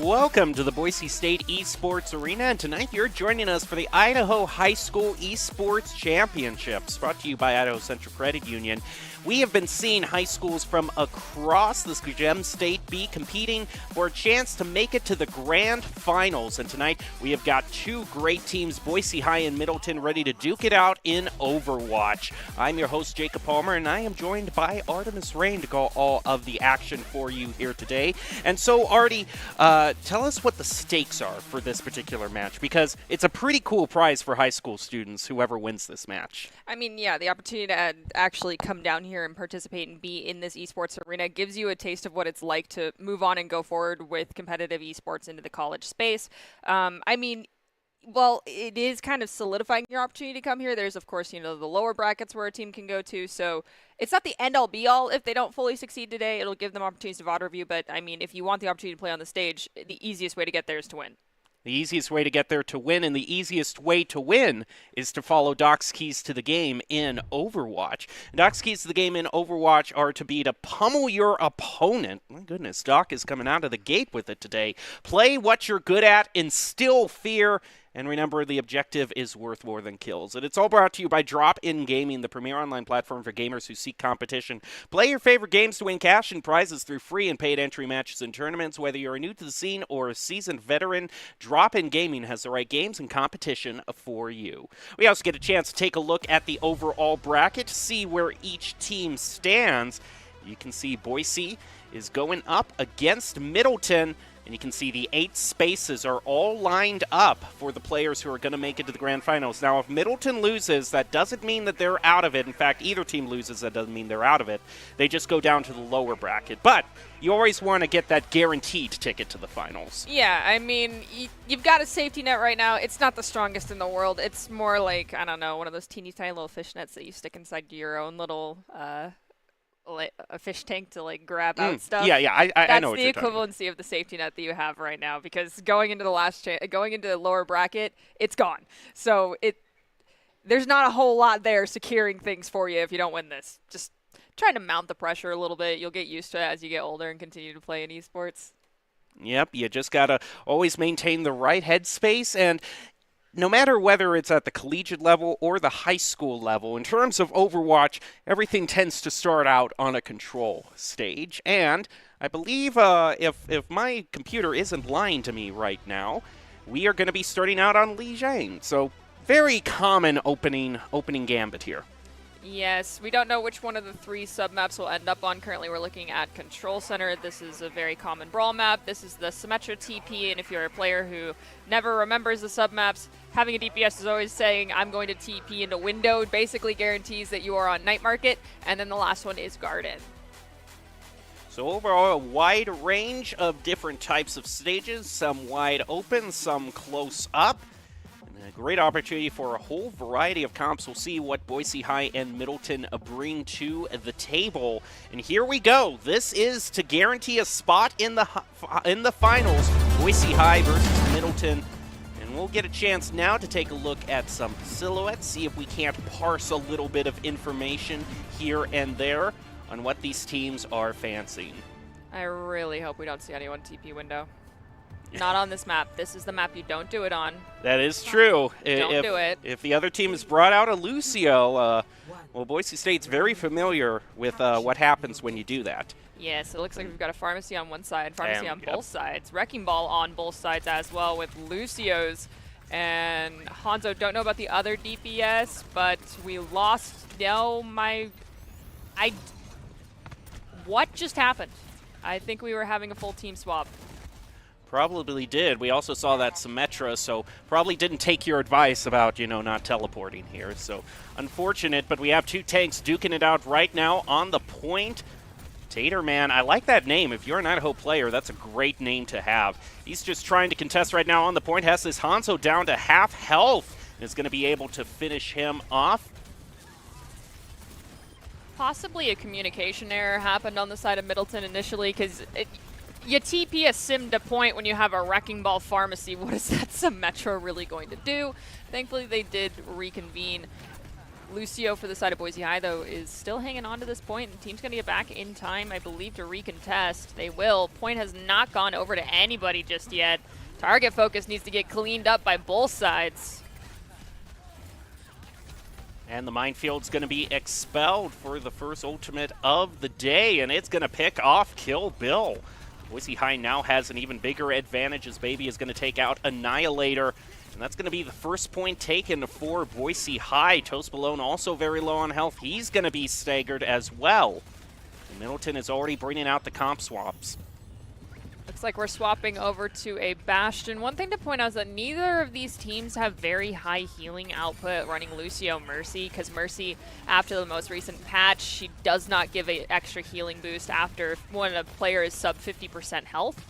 Welcome to the Boise State Esports Arena, and tonight you're joining us for the Idaho High School Esports Championships, brought to you by Idaho Central Credit Union. We have been seeing high schools from across the Gem State be competing for a chance to make it to the grand finals, and tonight we have got two great teams, Boise High and Middleton, ready to duke it out in Overwatch. I'm your host, Jacob Palmer, and I am joined by Artemis Rain to go all of the action for you here today. And so, Artie, tell us what the stakes are for this particular match, because it's a pretty cool prize for high school students, whoever wins this match. I mean, yeah, the opportunity to actually come down here and participate and be in this esports arena gives you a taste of what it's like to move on and go forward with competitive esports into the college space. I mean, well, it is kind of solidifying your opportunity to come here. There's, of course, the lower brackets where a team can go to. So it's not the end-all be-all if they don't fully succeed today. It'll give them opportunities to VOD review. But, I mean, if you want the opportunity to play on the stage, the easiest way to get there is to win. The easiest way to get there to win, and the easiest way to win, is to follow Doc's keys to the game in Overwatch. Doc's keys to the game in Overwatch are to be to pummel your opponent. My goodness, Doc is coming out of the gate with it today. Play what you're good at, instill fear, and remember, the objective is worth more than kills. And it's all brought to you by Drop-In Gaming, the premier online platform for gamers who seek competition. Play your favorite games to win cash and prizes through free and paid entry matches and tournaments. Whether you're new to the scene or a seasoned veteran, Drop-In Gaming has the right games and competition for you. We also get a chance to take a look at the overall bracket to see where each team stands. You can see Boise is going up against Middleton. And you can see the 8 spaces are all lined up for the players who are going to make it to the grand finals. Now, if Middleton loses, that doesn't mean that they're out of it. In fact, either team loses, that doesn't mean they're out of it. They just go down to the lower bracket. But you always want to get that guaranteed ticket to the finals. Yeah, I mean, you've got a safety net right now. It's not the strongest in the world. It's more like, I don't know, one of those teeny tiny little fishnets that you stick inside your own little a fish tank to grab out stuff. Yeah, I know what you're That's the equivalency of the safety net that you have right now, because going into the lower bracket, it's gone. So there's not a whole lot there securing things for you if you don't win this. Just trying to mount the pressure a little bit. You'll get used to it as you get older and continue to play in esports. Yep, you just gotta always maintain the right headspace, and no matter whether it's at the collegiate level or the high school level, in terms of Overwatch, everything tends to start out on a control stage. And I believe if my computer isn't lying to me right now, we are going to be starting out on Lijiang. So very common opening gambit here. Yes, we don't know which one of the 3 submaps we'll end up on. Currently, we're looking at Control Center. This is a very common brawl map. This is the Symmetra TP, and if you're a player who never remembers the submaps, having a DPS is always saying, I'm going to TP into window. It basically guarantees that you are on Night Market, and then the last one is Garden. So overall, a wide range of different types of stages, some wide open, some close up. A great opportunity for a whole variety of comps. We'll see what Boise High and Middleton bring to the table. And here we go. This is to guarantee a spot in the finals. Boise High versus Middleton. And we'll get a chance now to take a look at some silhouettes, see if we can't parse a little bit of information here and there on what these teams are fancying. I really hope we don't see anyone TP window. Not on this map. This is the map you don't do it on. That is true. Don't do it. If the other team has brought out a Lucio, well, Boise State's very familiar with what happens when you do that. Yes, it looks like we've got a Pharmacy on one side, Pharmacy on both sides. Wrecking Ball on both sides as well with Lucio's. And Hanzo, don't know about the other DPS, but we lost. What just happened? I think we were having a full team swap. Probably did. We also saw that Symmetra, so probably didn't take your advice about, not teleporting here. So unfortunate, but we have 2 tanks duking it out right now on the point. Taterman, I like that name. If you're an Idaho player, that's a great name to have. He's just trying to contest right now on the point. Has this Hanzo down to half health and is going to be able to finish him off. Possibly a communication error happened on the side of Middleton initially, because you TP a sim to point when you have a Wrecking Ball Pharmacy. What is that Symmetra really going to do? Thankfully, they did reconvene. Lucio for the side of Boise High, though, is still hanging on to this point. The team's going to get back in time, I believe, to recontest. They will. Point has not gone over to anybody just yet. Target focus needs to get cleaned up by both sides. And the minefield's going to be expelled for the first ultimate of the day, and it's going to pick off Kill Bill. Boise High now has an even bigger advantage as Baby is going to take out Annihilator, and that's going to be the first point taken for Boise High. Toast Malone also very low on health. He's going to be staggered as well. And Middleton is already bringing out the comp swaps. Looks like we're swapping over to a Bastion. One thing to point out is that neither of these teams have very high healing output running Lucio Mercy, because Mercy, after the most recent patch, she does not give an extra healing boost after when a player is sub 50% health.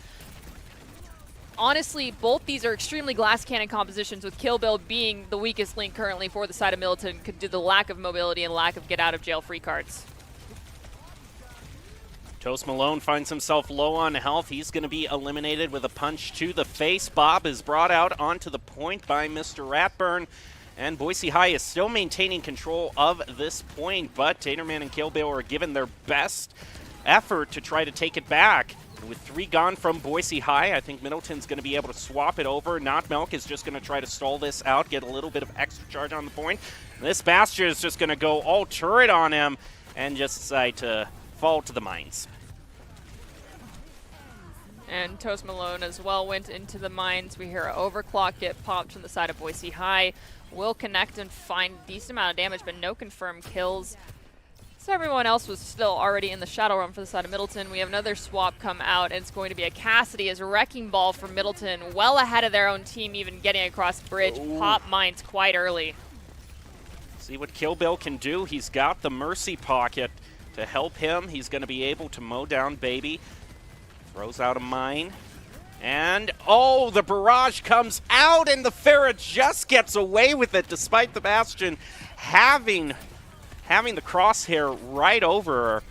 Honestly, both these are extremely glass cannon compositions, with Kill Bill being the weakest link currently for the side of Middleton due to the lack of mobility and lack of get out of jail free cards. Toast Malone finds himself low on health. He's going to be eliminated with a punch to the face. Bob is brought out onto the point by Mr. Ratburn. And Boise High is still maintaining control of this point, but Taterman and Kill Bill are given their best effort to try to take it back. With 3 gone from Boise High, I think Middleton's going to be able to swap it over. Not Milk is just going to try to stall this out, get a little bit of extra charge on the point. This Bastion is just going to go all turret on him and just decide to fall to the mines. And Toast Malone as well went into the mines. We hear an overclock get popped from the side of Boise High. Will connect and find a decent amount of damage, but no confirmed kills. So everyone else was still already in the Shadow Realm for the side of Middleton. We have another swap come out, and it's going to be a Cassidy as a Wrecking Ball for Middleton, well ahead of their own team, even getting across the bridge. Ooh. Pop mines quite early. See what Kill Bill can do. He's got the Mercy Pocket to help him. He's going to be able to mow down Baby. Throws out a mine. And, oh, the barrage comes out, and the Ferret just gets away with it, despite the Bastion having the crosshair right over her.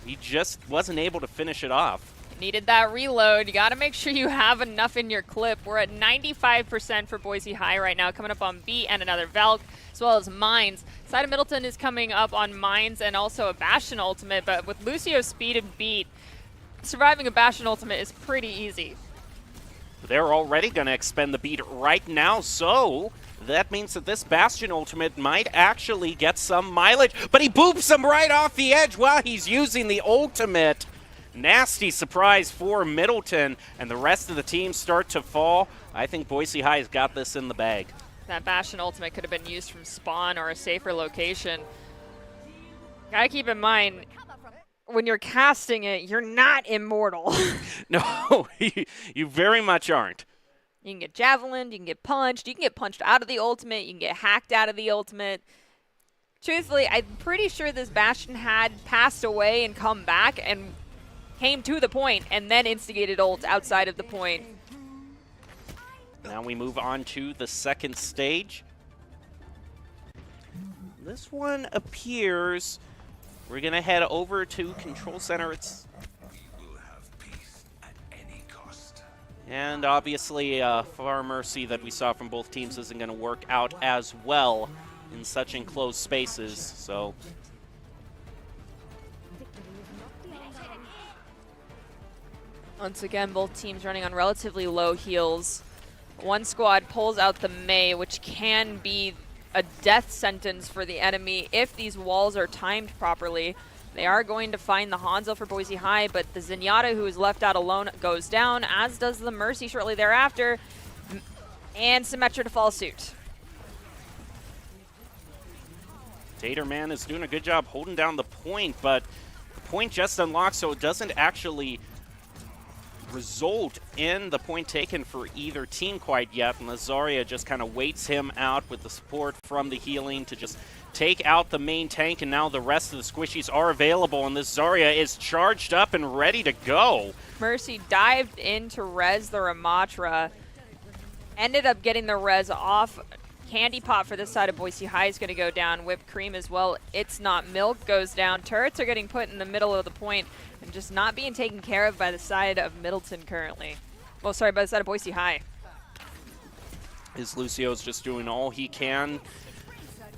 He just wasn't able to finish it off. Needed that reload. You got to make sure you have enough in your clip. We're at 95% for Boise High right now, coming up on B and another Valk, as well as Mines. Side of Middleton is coming up on Mines and also a Bastion ultimate, but with Lucio's speed and beat, surviving a Bastion ultimate is pretty easy. They're already going to expend the beat right now, so that means that this Bastion ultimate might actually get some mileage, but he boops him right off the edge while he's using the ultimate. Nasty surprise for Middleton, and the rest of the team start to fall. I think Boise High has got this in the bag. That Bastion ultimate could have been used from spawn or a safer location. Gotta keep in mind, when you're casting it, you're not immortal. No, you very much aren't. You can get javelined, you can get punched out of the ultimate, you can get hacked out of the ultimate. Truthfully, I'm pretty sure this Bastion had passed away and come back and came to the point and then instigated ult outside of the point. Now we move on to the second stage. This one appears we're going to head over to Control Center. And obviously, Far Mercy that we saw from both teams isn't going to work out as well in such enclosed spaces. So once again, both teams running on relatively low heals. One squad pulls out the Mei, which can be a death sentence for the enemy if these walls are timed properly. They are going to find the Hanzo for Boise High, but the Zenyatta, who is left out alone, goes down, as does the Mercy shortly thereafter, and Symmetra to follow suit. Taterman is doing a good job holding down the point, but the point just unlocked, so it doesn't actually result in the point taken for either team quite yet. And Lazaria just kind of waits him out with the support from the healing to just take out the main tank, and now the rest of the squishies are available, and this Zarya is charged up and ready to go. Mercy dived in to res the Ramatra, ended up getting the res off. Candy Pop for this side of Boise High is going to go down. Whipped Cream as well. It's Not Milk goes down. Turrets are getting put in the middle of the point and just not being taken care of by the side of Middleton currently. Well, sorry, by the side of Boise High. Lucio's just doing all he can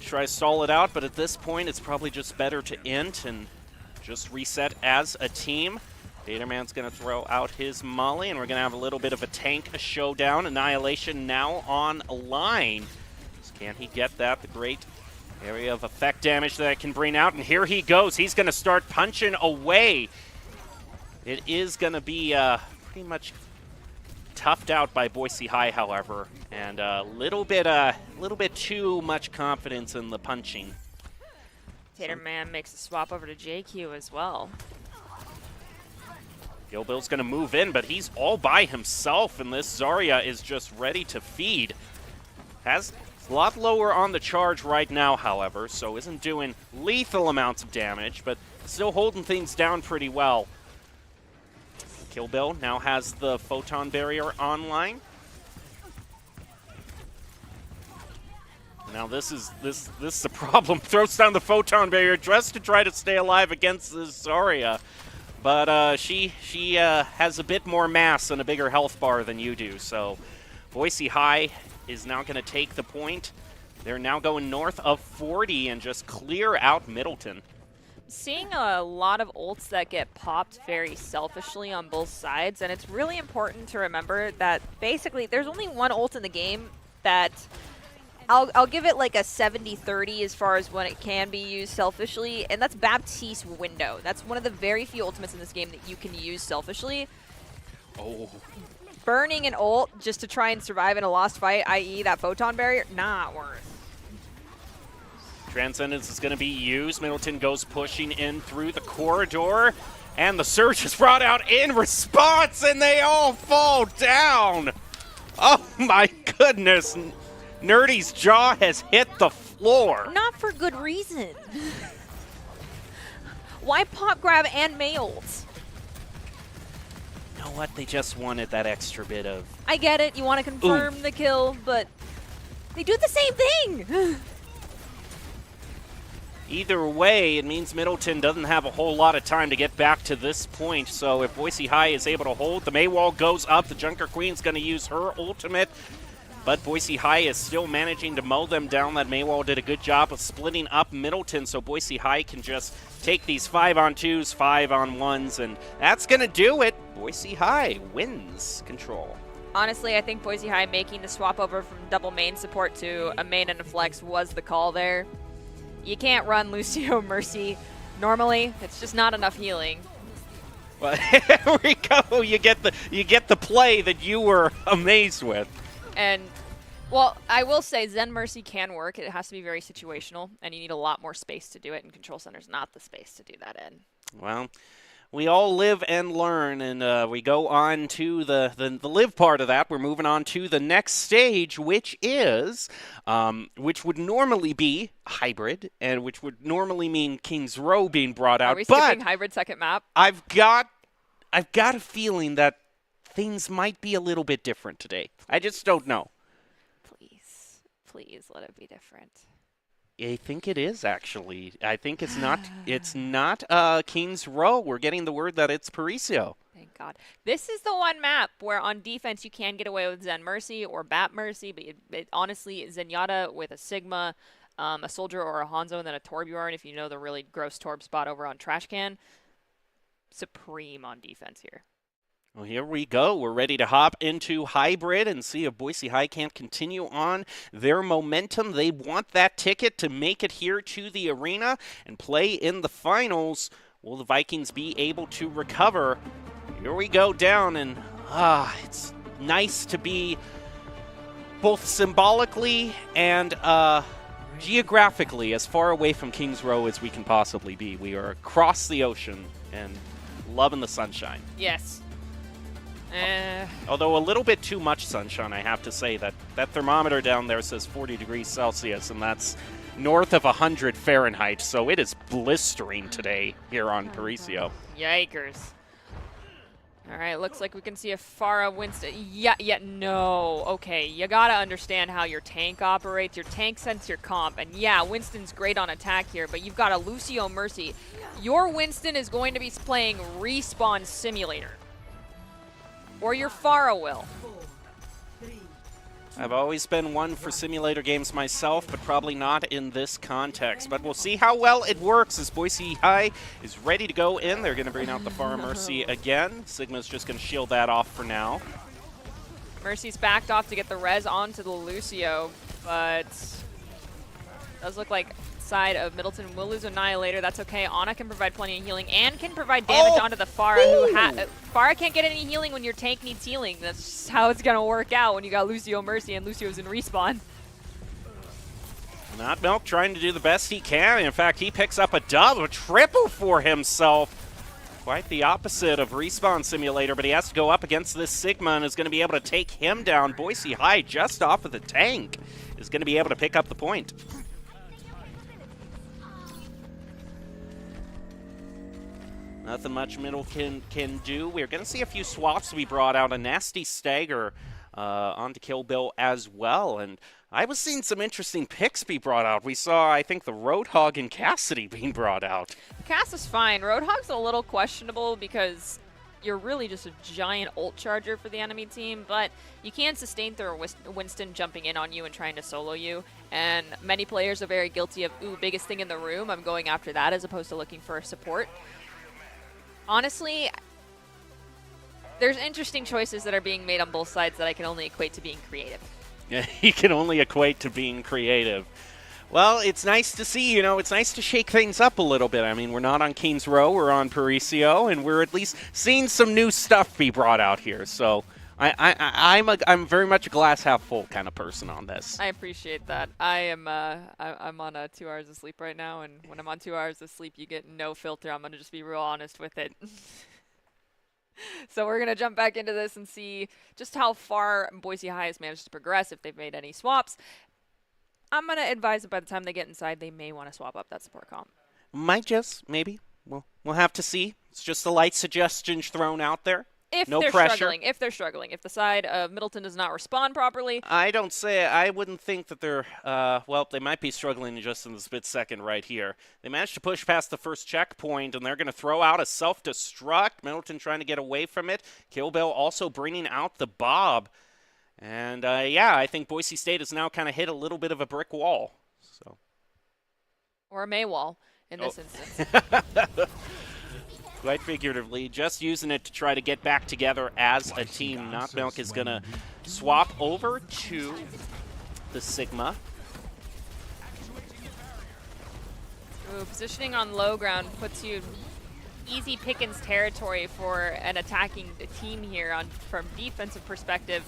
try to stall it out, but at this point, it's probably just better to int and just reset as a team. Daterman's going to throw out his molly, and we're going to have a little bit of a tank showdown. Annihilation now on a line. Just can he get that? The great area of effect damage that it can bring out, and here he goes. He's going to start punching away. It is going to be pretty much toughed out by Boise High, however, and a little bit too much confidence in the punching. Taterman makes a swap over to JQ as well. Gilbill's going to move in, but he's all by himself, and this Zarya is just ready to feed. Has a lot lower on the charge right now, however, so isn't doing lethal amounts of damage, but still holding things down pretty well. Kill Bill now has the photon barrier online. Now this is the problem. Throws down the photon barrier just to try to stay alive against this Zarya. But she has a bit more mass and a bigger health bar than you do. So Boise High is now going to take the point. They're now going north of 40 and just clear out Middleton. Seeing a lot of ults that get popped very selfishly on both sides, and it's really important to remember that basically there's only one ult in the game that I'll give it like a 70-30 as far as when it can be used selfishly, and that's Baptiste Window. That's one of the very few ultimates in this game that you can use selfishly. Oh. Burning an ult just to try and survive in a lost fight, i.e. that photon barrier, not worth. Transcendence is going to be used. Middleton goes pushing in through the corridor, and the Surge is brought out in response, and they all fall down. Oh my goodness. Nerdy's jaw has hit the floor. Not for good reason. Why pop grab and May ults? You know what? They just wanted that extra bit of... I get it. You want to confirm the kill, but they do the same thing. Either way, it means Middleton doesn't have a whole lot of time to get back to this point. So if Boise High is able to hold, the May wall goes up. The Junker Queen's going to use her ultimate. But Boise High is still managing to mow them down. That Maywall did a good job of splitting up Middleton, so Boise High can just take these 5-on-2s, 5-on-1s, and that's going to do it. Boise High wins control. Honestly, I think Boise High making the swap over from double main support to a main and a flex was the call there. You can't run Lucio Mercy normally. It's just not enough healing. Well, here we go. You get the play that you were amazed with. And, well, I will say Zen Mercy can work. It has to be very situational, and you need a lot more space to do it, and Control Center's not the space to do that in. Well, we all live and learn, and we go on to the live part of that. We're moving on to the next stage, which is, which would normally be hybrid, and which would normally mean Kings Row being brought out. Are we skipping hybrid second map? I've got a feeling that things might be a little bit different today. I just don't know. Please let it be different. I think it is, actually. I think it's not Kings Row. We're getting the word that it's Paricio. Thank God. This is the one map where on defense you can get away with Zen Mercy or Bat Mercy, but it honestly, Zenyatta with a Sigma, a Soldier or a Hanzo, and then a Torbjorn, if you know the really gross Torb spot over on Trash Can. Supreme on defense here. Well, here we go. We're ready to hop into hybrid and see if Boise High can't continue on their momentum. They want that ticket to make it here to the arena and play in the finals. Will the Vikings be able to recover? Here we go down, and it's nice to be both symbolically and geographically as far away from Kings Row as we can possibly be. We are across the ocean and loving the sunshine. Yes. Although a little bit too much sunshine, I have to say. That thermometer down there says 40 degrees Celsius, and that's north of 100 Fahrenheit, so it is blistering today here on Paricio. Yikers. All right, looks like we can see a Pharah Winston. No. Okay, you got to understand how your tank operates. Your tank sends your comp, and yeah, Winston's great on attack here, but you've got a Lucio Mercy. Your Winston is going to be playing Respawn Simulator. Or your Pharah will. I've always been one for simulator games myself, but probably not in this context. But we'll see how well it works as Boise High is ready to go in. They're going to bring out the Far Mercy again. Sigma's just going to shield that off for now. Mercy's backed off to get the res onto the Lucio, but does look like side of Middleton will lose Annihilator. That's okay. Ana can provide plenty of healing and can provide damage onto the Pharah. Pharah can't get any healing when your tank needs healing. That's just how it's going to work out when you got Lucio Mercy and Lucio's in respawn. Not Milk trying to do the best he can. In fact, he picks up a triple for himself. Quite the opposite of Respawn Simulator, but he has to go up against this Sigma and is going to be able to take him down. Boise High just off of the tank is going to be able to pick up the point. Nothing much Middle can do. We're going to see a few swaps be brought out. A nasty stagger onto Kill Bill as well. And I was seeing some interesting picks be brought out. We saw, I think, the Roadhog and Cassidy being brought out. Cass is fine. Roadhog's a little questionable because you're really just a giant ult charger for the enemy team, but you can sustain through a Winston jumping in on you and trying to solo you. And many players are very guilty of, ooh, biggest thing in the room, I'm going after that, as opposed to looking for a support. Honestly, there's interesting choices that are being made on both sides that I can only equate to being creative. Yeah, he can only equate to being creative. Well, it's nice to see, it's nice to shake things up a little bit. I mean, we're not on Kings Row, we're on Paricio, and we're at least seeing some new stuff be brought out here. So I'm very much a glass half full kind of person on this. I appreciate that. I'm on 2 hours of sleep right now, and when I'm on 2 hours of sleep, you get no filter. I'm gonna just be real honest with it. So we're gonna jump back into this and see just how far Boise High has managed to progress, if they've made any swaps. I'm gonna advise that by the time they get inside, they may want to swap up that support comp. Might just, maybe. We'll have to see. It's just a light suggestion thrown out there. If no they're pressure. struggling, if the side of Middleton does not respond properly. I wouldn't think that they're, they might be struggling just in the split second right here. They managed to push past the first checkpoint, and they're going to throw out a self-destruct. Middleton trying to get away from it. Kill Bill also bringing out the Bob. And, I think Boise State has now kind of hit a little bit of a brick wall. So. Or a Maywall in this instance. Quite figuratively, just using it to try to get back together as a team. Not Milk is going to swap over to the Sigma. Ooh, positioning on low ground puts you easy pickings territory for an attacking team here from defensive perspective.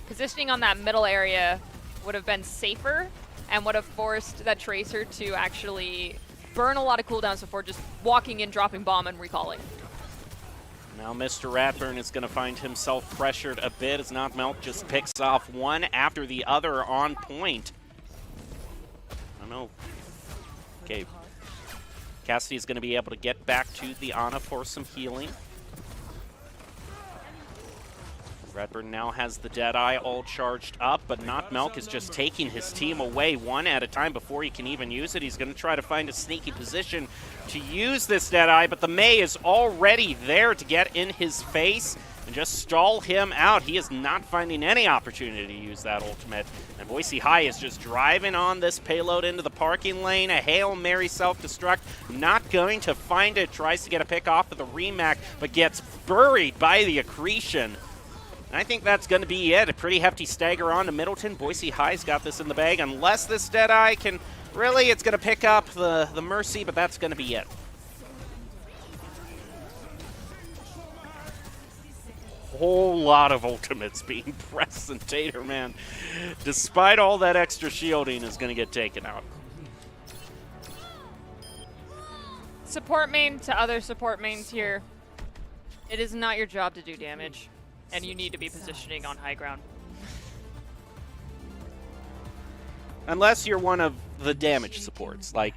Positioning on that middle area would have been safer and would have forced that Tracer to actually burn a lot of cooldowns before just walking in, dropping bomb, and recalling. Now Mr. Ratburn is going to find himself pressured a bit as Not Milk just picks off one after the other on point. I don't know. Okay. Cassidy is going to be able to get back to the Ana for some healing. Ratburn now has the Deadeye all charged up, but Not Milk is just taking his team away one at a time before he can even use it. He's going to try to find a sneaky position to use this Deadeye, but the Mei is already there to get in his face and just stall him out. He is not finding any opportunity to use that ultimate. And Boise High is just driving on this payload into the parking lane. A Hail Mary self-destruct, not going to find it. Tries to get a pick off of the Remac, but gets buried by the Accretion. I think that's going to be it. A pretty hefty stagger on to Middleton. Boise High's got this in the bag. Unless this Deadeye can... Really, it's going to pick up the Mercy, but that's going to be it. Whole lot of ultimates being pressed, and Tater, man, despite all that extra shielding, is going to get taken out. Support main to other support mains here. It is not your job to do damage. And you need to be positioning on high ground. Unless you're one of the damage supports, like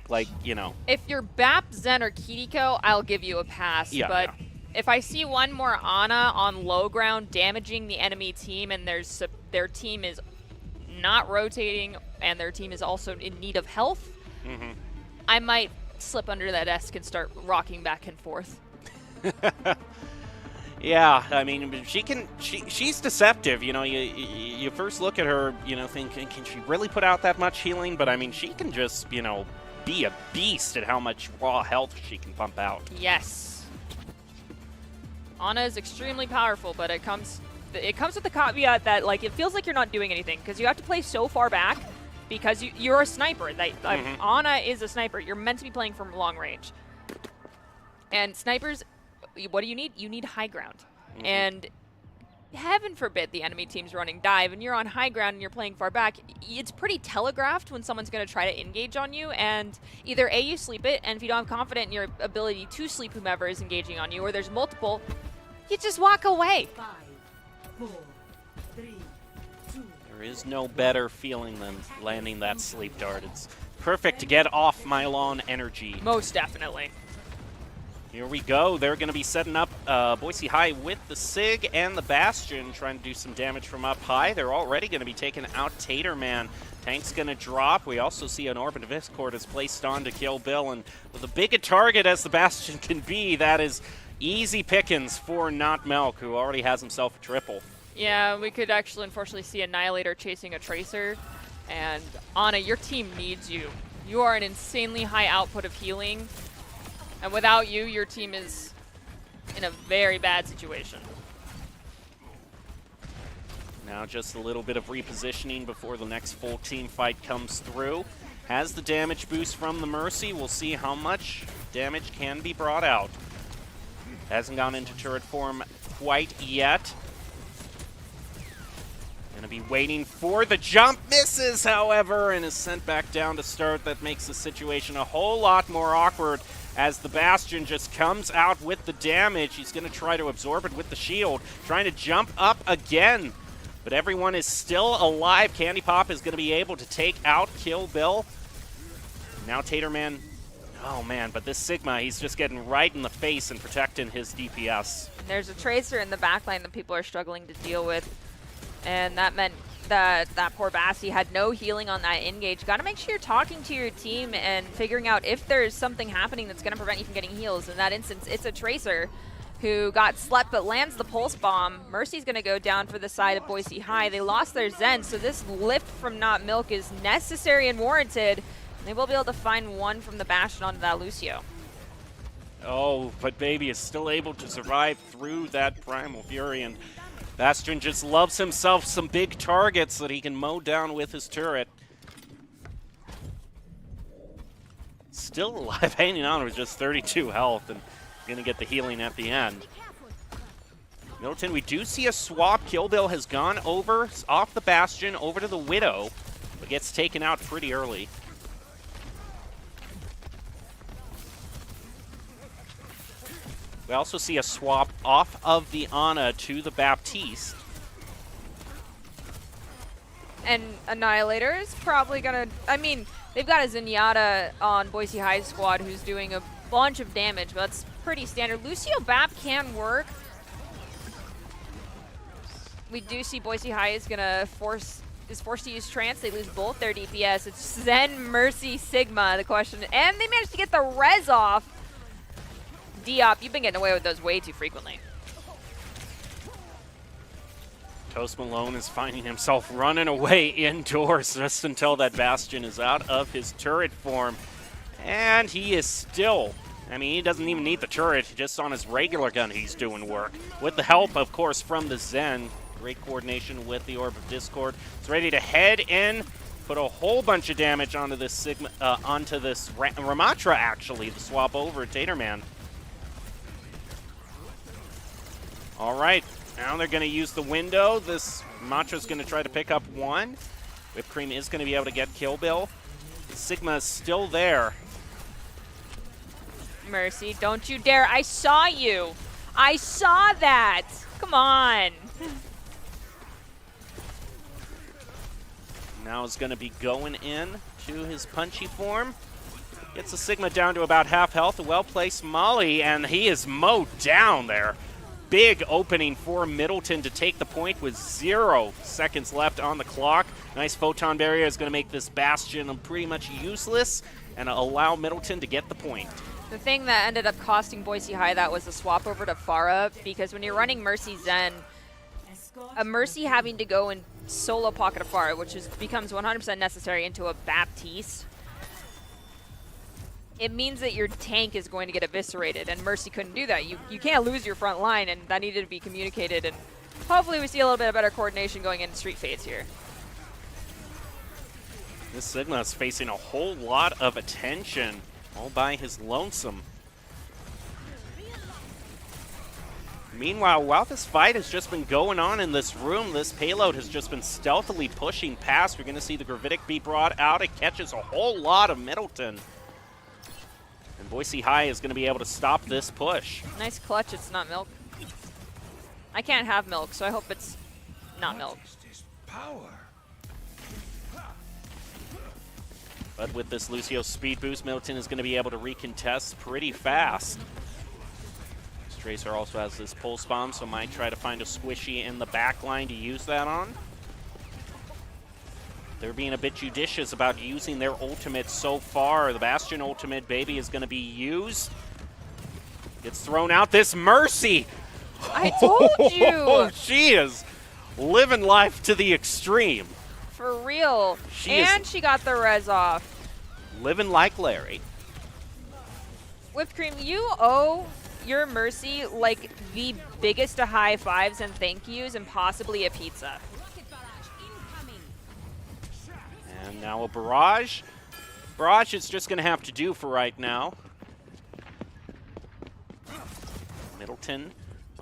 If you're BAP, Zen, or Kiriko, I'll give you a pass. Yeah, but yeah. if I see one more Ana on low ground damaging the enemy team and their team is not rotating and their team is also in need of health, I might slip under that desk and start rocking back and forth. Yeah, I mean, she's deceptive. You know, you first look at her, you know, thinking, can she really put out that much healing? But I mean, she can just, you know, be a beast at how much raw health she can pump out. Yes. Ana is extremely powerful, but it comes with the caveat that, like, it feels like you're not doing anything because you have to play so far back because you're a sniper. Ana is a sniper. You're meant to be playing from long range. And snipers, what do you need? You need high ground. And heaven forbid the enemy team's running dive and you're on high ground and you're playing far back. It's pretty telegraphed when someone's going to try to engage on you, and either A, you sleep it, and if you don't have confidence in your ability to sleep whomever is engaging on you, or there's multiple, you just walk away. 5, 4, 3, 2. There is no better feeling than landing that sleep dart. It's perfect to get off my lawn energy. Most definitely. Here we go. They're going to be setting up Boise High with the Sig and the Bastion, trying to do some damage from up high. They're already going to be taking out Taterman. Tank's going to drop. We also see an Orbit of Discord is placed on to kill Bill. And with a big a target as the Bastion can be, that is easy pickings for Not Milk, who already has himself a triple. Yeah, we could actually unfortunately see Annihilator chasing a Tracer. And Ana, your team needs you. You are an insanely high output of healing. And without you, your team is in a very bad situation. Now just a little bit of repositioning before the next full team fight comes through. Has the damage boost from the Mercy. We'll see how much damage can be brought out. Hasn't gone into turret form quite yet. Gonna be waiting for the jump. Misses, however, and is sent back down to start. That makes the situation a whole lot more awkward as the Bastion just comes out with the damage. He's going to try to absorb it with the shield, trying to jump up again. But everyone is still alive. Candy Pop is going to be able to take out Kill Bill. Now Taterman, oh man, but this Sigma, he's just getting right in the face and protecting his DPS. There's a Tracer in the backline that people are struggling to deal with. And that meant that poor Bassi had no healing on that engage. Got to make sure you're talking to your team and figuring out if there's something happening that's going to prevent you from getting heals. In that instance, it's a Tracer who got slept but lands the Pulse Bomb. Mercy's going to go down for the side of Boise High. They lost their Zen, so this lift from Not Milk is necessary and warranted. And they will be able to find one from the Bastion onto that Lucio. Oh, but Baby is still able to survive through that Primal Fury, and Bastion just loves himself some big targets that he can mow down with his turret. Still alive, hanging on with just 32 health, and going to get the healing at the end. Middleton, we do see a swap. Kill Bill has gone over, off the Bastion, over to the Widow, but gets taken out pretty early. We also see a swap off of the Ana to the Baptiste. And Annihilator is probably going to... I mean, they've got a Zenyatta on Boise High squad who's doing a bunch of damage, but that's pretty standard. Lucio Bap can work. We do see Boise High is going to forced to use Trance. They lose both their DPS. It's Zen, Mercy, Sigma, the question. And they managed to get the res off. Diop, you've been getting away with those way too frequently. Toast Malone is finding himself running away indoors just until that Bastion is out of his turret form. And he is still, I mean, he doesn't even need the turret. Just on his regular gun, he's doing work. With the help, of course, from the Zen. Great coordination with the Orb of Discord. It's ready to head in, put a whole bunch of damage onto this Sigma, onto this Ramatra, actually, the swap over Taterman. All right, now they're going to use the window. This Matra's going to try to pick up one. Whipped Cream is going to be able to get Kill Bill. Sigma is still there. Mercy, don't you dare. I saw you. I saw that. Come on. Now is going to be going in to his punchy form. Gets the Sigma down to about half health. A well-placed Molly, and he is mowed down there. Big opening for Middleton to take the point with 0 seconds left on the clock. Nice photon barrier is going to make this Bastion pretty much useless and allow Middleton to get the point. The thing that ended up costing Boise High that was a swap over to Pharah, because when you're running Mercy Zen, a Mercy having to go and solo pocket a Pharah, which becomes 100% necessary into a Baptiste, it means that your tank is going to get eviscerated, and Mercy couldn't do that. You can't lose your front line, and that needed to be communicated, and hopefully we see a little bit of better coordination going into Street Fates here. This Sigma is facing a whole lot of attention, all by his lonesome. Meanwhile, while this fight has just been going on in this room, this payload has just been stealthily pushing past. We're going to see the Gravitic be brought out. It catches a whole lot of Middleton. And Boise High is going to be able to stop this push. Nice clutch, it's not milk. I can't have milk, so I hope it's not milk. But with this Lucio speed boost, Middleton is going to be able to recontest pretty fast. This Tracer also has this pulse bomb, so might try to find a squishy in the back line to use that on. They're being a bit judicious about using their ultimate so far. The Bastion ultimate, baby, is going to be used. Gets thrown out. This Mercy! I told you! Oh, she is living life to the extreme. For real. She she got the res off. Living like Larry. Whipped Cream, you owe your Mercy like the biggest of high fives and thank yous and possibly a pizza. And now a barrage. Barrage is just going to have to do for right now. Middleton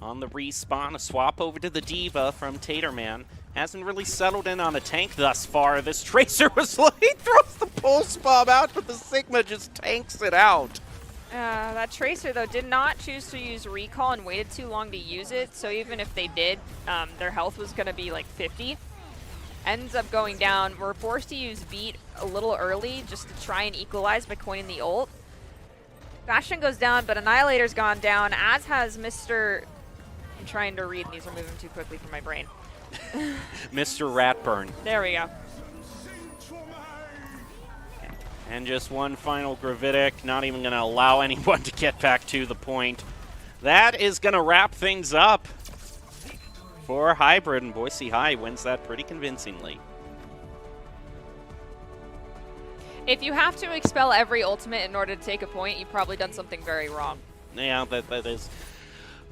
on the respawn. A swap over to the Diva from Taterman. Hasn't really settled in on a tank thus far. This Tracer was like, he throws the pulse bomb out, but the Sigma just tanks it out. That Tracer, though, did not choose to use Recall and waited too long to use it, so even if they did, their health was going to be like 50. Ends up going down. We're forced to use Beat a little early just to try and equalize by coining the ult. Bastion goes down, but Annihilator's gone down, as has Mr. I'm trying to read, and these are moving too quickly for my brain. Mr. Ratburn. There we go. And just one final Gravitic, not even going to allow anyone to get back to the point. That is going to wrap things up for Hybrid, and Boise High wins that pretty convincingly. If you have to expel every ultimate in order to take a point, you've probably done something very wrong. Yeah, that is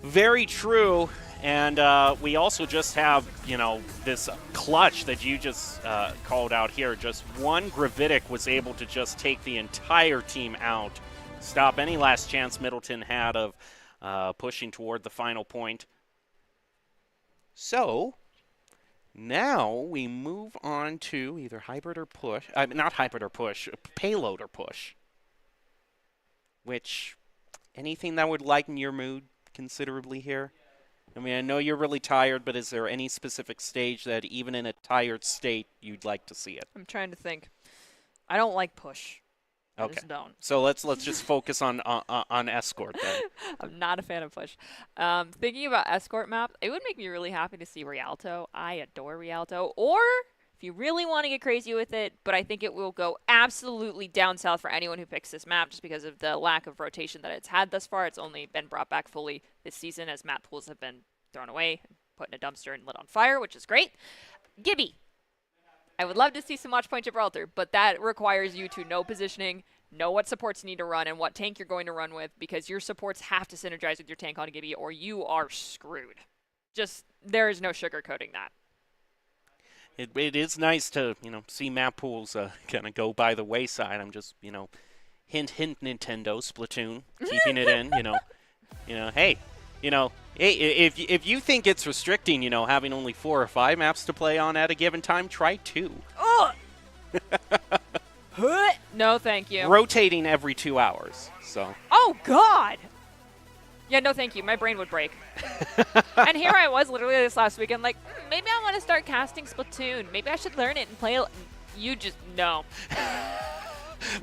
very true. And we also just have, you know, this clutch that you just called out here. Just one Gravitic was able to just take the entire team out, stop any last chance Middleton had of pushing toward the final point. So now we move on to either hybrid or push. Not hybrid or push, payload or push. Which, anything that would lighten your mood considerably here? I mean, I know you're really tired, but is there any specific stage that even in a tired state you'd like to see it? I'm trying to think. I don't like push. I Okay. just don't. So let's just focus on escort then. I'm not a fan of push. Thinking about escort map, it would make me really happy to see Rialto. I adore Rialto. Or if you really want to get crazy with it, but I think it will go absolutely down south for anyone who picks this map just because of the lack of rotation that it's had thus far. It's only been brought back fully this season as map pools have been thrown away, put in a dumpster and lit on fire, which is great. Gibby. I would love to see some Watch Point Gibraltar, but that requires you to know positioning, know what supports you need to run, and what tank you're going to run with, because your supports have to synergize with your tank on Gibby, or you are screwed. Just, there is no sugarcoating that. It is nice to, you know, see map pools kind of go by the wayside. I'm just, you know, hint, Nintendo, Splatoon, keeping it in, hey, if you think it's restricting, having only 4 or 5 maps to play on at a given time, try 2. Ugh. No, thank you. Rotating every 2 hours, so. Oh, God! Yeah, no, thank you. My brain would break. And here I was literally this last weekend like, maybe I want to start casting Splatoon. Maybe I should learn it and play it. You just, no.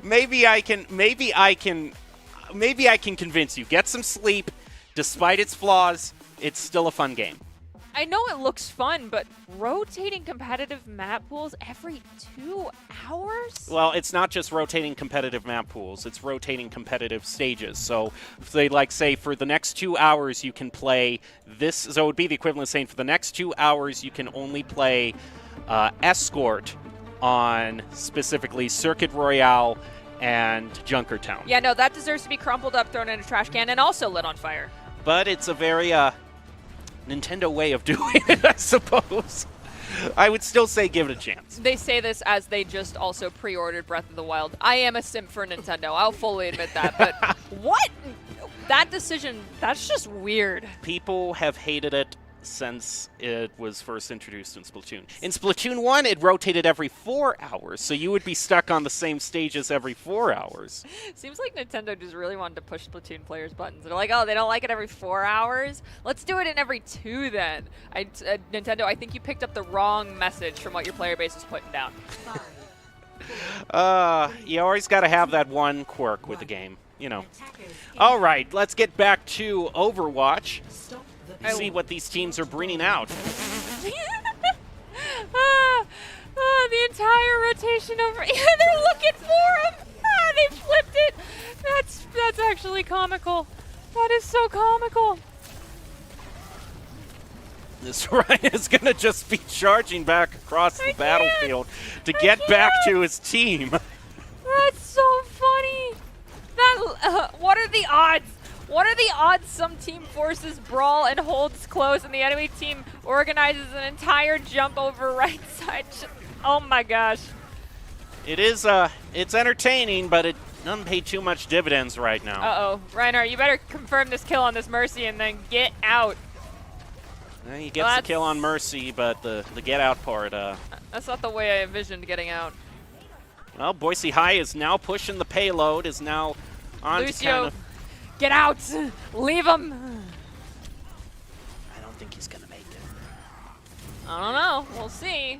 Maybe I can convince you. Get some sleep. Despite its flaws, it's still a fun game. I know it looks fun, but rotating competitive map pools every 2 hours? Well, it's not just rotating competitive map pools, it's rotating competitive stages. So if they say for the next 2 hours you can play this, so it would be the equivalent of saying for the next 2 hours you can only play Escort on specifically Circuit Royale and Junkertown. Yeah, no, that deserves to be crumpled up, thrown in a trash can, and also lit on fire. But it's a very Nintendo way of doing it, I suppose. I would still say give it a chance. They say this as they just also pre-ordered Breath of the Wild. I am a simp for Nintendo. I'll fully admit that. But what? That decision, that's just weird. People have hated it since it was first introduced in Splatoon. In Splatoon 1, it rotated every 4 hours, so you would be stuck on the same stages every 4 hours. Seems like Nintendo just really wanted to push Splatoon players' buttons. They're like, oh, they don't like it every 4 hours? Let's do it in every 2 then. Nintendo, I think you picked up the wrong message from what your player base is putting down. You always got to have that one quirk with the game, you know. All right, let's get back to Overwatch. See what these teams are bringing out. The entire rotation over. Yeah, they're looking for him. They flipped it. That's actually comical. That is so comical. This Ryan is going to just be charging back across the battlefield to get back to his team. That's so funny. What are the odds? What are the odds some team forces brawl and holds close and the enemy team organizes an entire jump over right side? Oh my gosh. It is, it's entertaining, but it doesn't pay too much dividends right now. Uh-oh. Reinhardt, you better confirm this kill on this Mercy and then get out. He gets the kill on Mercy, but the get out part, That's not the way I envisioned getting out. Well, Boise High is now pushing the payload, is now on to kind of... Get out! Leave him! I don't think he's going to make it. I don't know. We'll see.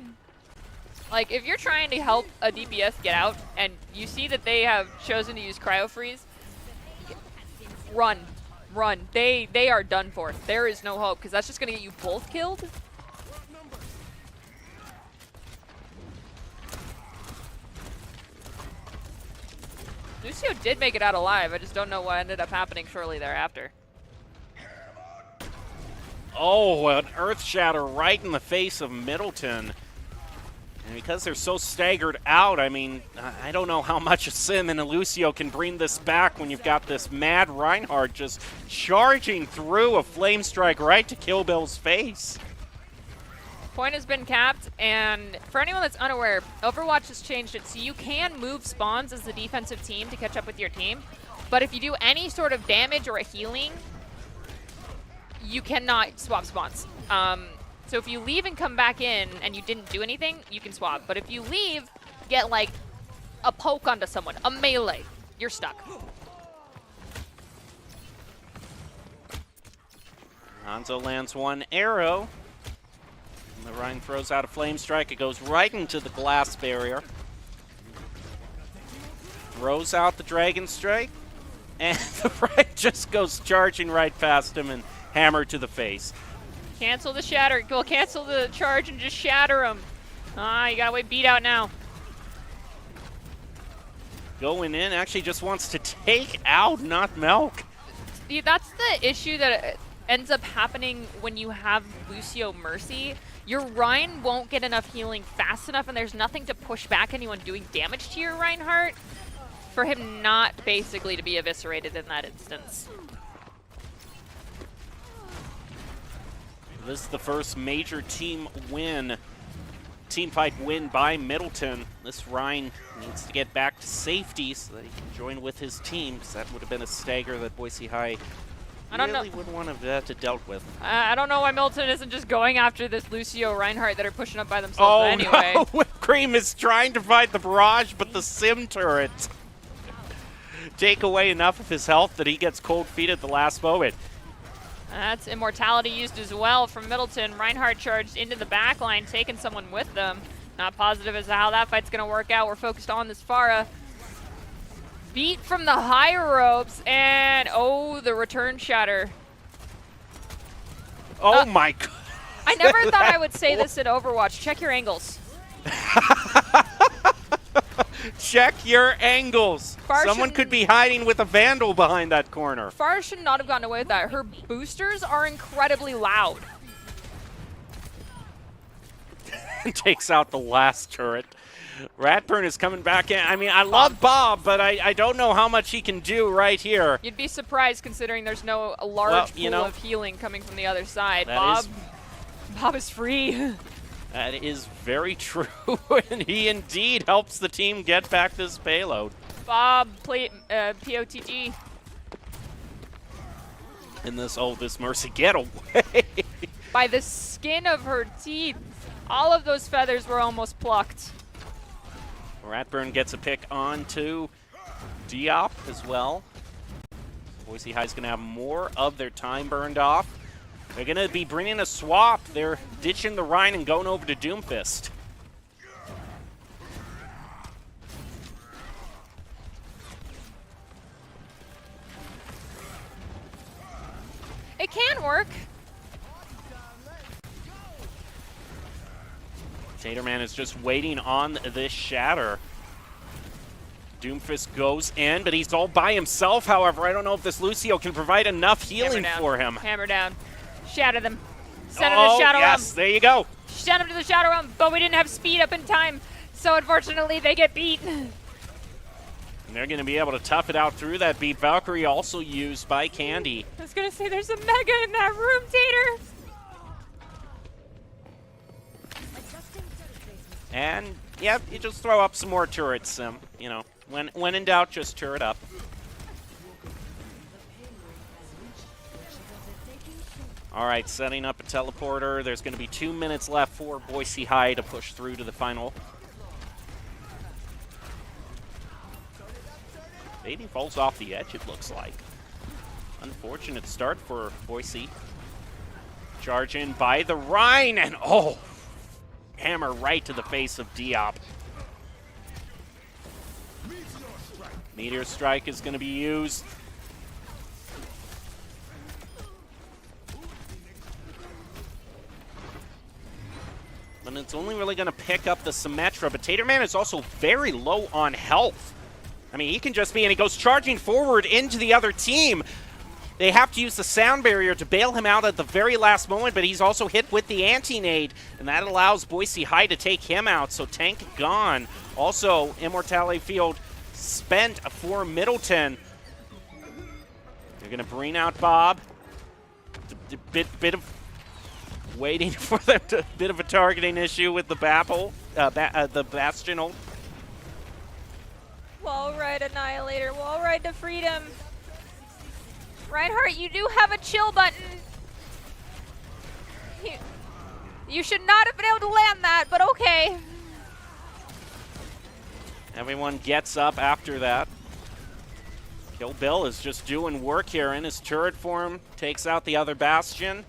Like, if you're trying to help a DPS get out and you see that they have chosen to use Cryo Freeze, run. Run. They are done for. There is no hope because that's just going to get you both killed. Lucio did make it out alive. I just don't know what ended up happening shortly thereafter. Oh, an Earth Shatter right in the face of Middleton. And because they're so staggered out, I mean, I don't know how much a Sim and a Lucio can bring this back when you've got this mad Reinhardt just charging through a Flame Strike right to Kill Bill's face. Point has been capped, and for anyone that's unaware, Overwatch has changed it so you can move spawns as the defensive team to catch up with your team, but if you do any sort of damage or a healing, you cannot swap spawns. So if you leave and come back in and you didn't do anything, you can swap, but if you leave, get like a poke onto someone, a melee, you're stuck. Hanzo lands one arrow. And the Ryan throws out a Flame Strike. It goes right into the glass barrier. Throws out the Dragon Strike. And the Ryan just goes charging right past him and hammer to the face. Cancel the shatter. Well, cancel the charge and just shatter him. You gotta wait beat out now. Going in, actually just wants to take out, not Milk. See, that's the issue that ends up happening when you have Lucio Mercy. Your Ryan won't get enough healing fast enough, and there's nothing to push back anyone doing damage to your Reinhardt for him not basically to be eviscerated in that instance. This is the first major team fight win by Middleton. This Ryan needs to get back to safety so that he can join with his team, because that would have been a stagger that Boise High really would want to have dealt with. I don't know why Middleton isn't just going after this Lucio Reinhardt that are pushing up by themselves anyway. No! Whipped Cream is trying to fight the barrage, but the Sim turret take away enough of his health that he gets cold feet at the last moment. That's immortality used as well from Middleton. Reinhardt charged into the back line, taking someone with them. Not positive as to how that fight's going to work out. We're focused on this Pharah. Beat from the high ropes, and oh, the return shatter. Oh my God. I never thought I would say this in Overwatch. Check your angles. Check your angles. Far Someone shouldn't- could be hiding with a Vandal behind that corner. Farah should not have gotten away with that. Her boosters are incredibly loud. Takes out the last turret. Ratburn is coming back in. I mean, I love Bob, but I don't know how much he can do right here. You'd be surprised considering there's no large you pool know, of healing coming from the other side. that Bob is free. That is very true, and he indeed helps the team get back this payload. Bob, play POTG. And this Mercy, get away. By the skin of her teeth. All of those feathers were almost plucked. Ratburn gets a pick onto Diop as well. Boise High's going to have more of their time burned off. They're going to be bringing a swap. They're ditching the Rhine and going over to Doomfist. It can work. Taterman is just waiting on this shatter. Doomfist goes in, but he's all by himself, however. I don't know if this Lucio can provide enough healing for him. Hammer down. Shatter them. Send him to the Shadow yes, Realm. there you go. Send him to the Shadow Realm, but we didn't have speed up in time. So unfortunately, they get beat. And they're going to be able to tough it out through that beat. Valkyrie also used by Candy. I was going to say, there's a Mega in that room, Tater. And, yeah, you just throw up some more turrets. You know, when in doubt, just turret up. All right, setting up a teleporter. There's going to be 2 minutes left for Boise High to push through to the final. Baby falls off the edge, it looks like. Unfortunate start for Boise. Charge in by the Rhine, and hammer right to the face of Diop. Meteor Strike is going to be used. And it's only really going to pick up the Symmetra, but Taterman is also very low on health. I mean, he can just be, and he goes charging forward into the other team. They have to use the sound barrier to bail him out at the very last moment, but he's also hit with the anti-nade, and that allows Boise High to take him out, so tank gone. Also, Immortality Field spent for Middleton. They're going to bring out Bob. Bit of waiting for them to, bit of a targeting issue with the the Bastion ult. Wall ride Annihilator, wall ride to freedom. Reinhardt, you do have a chill button. You should not have been able to land that, but okay. Everyone gets up after that. Kill Bill is just doing work here in his turret form. Takes out the other Bastion.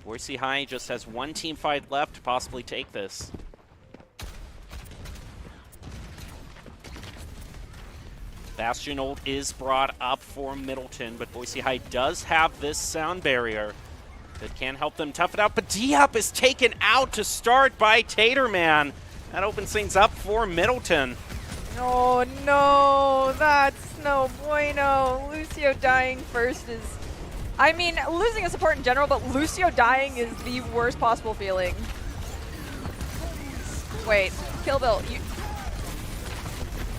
Boise High just has one team fight left to possibly take this. Bastion ult is brought up for Middleton, but Boise High does have this sound barrier that can help them tough it out. But Diop is taken out to start by Taterman. That opens things up for Middleton. Oh no, that's no bueno. Lucio dying first is... I mean, losing a support in general, but Lucio dying is the worst possible feeling. Wait, Kill Bill,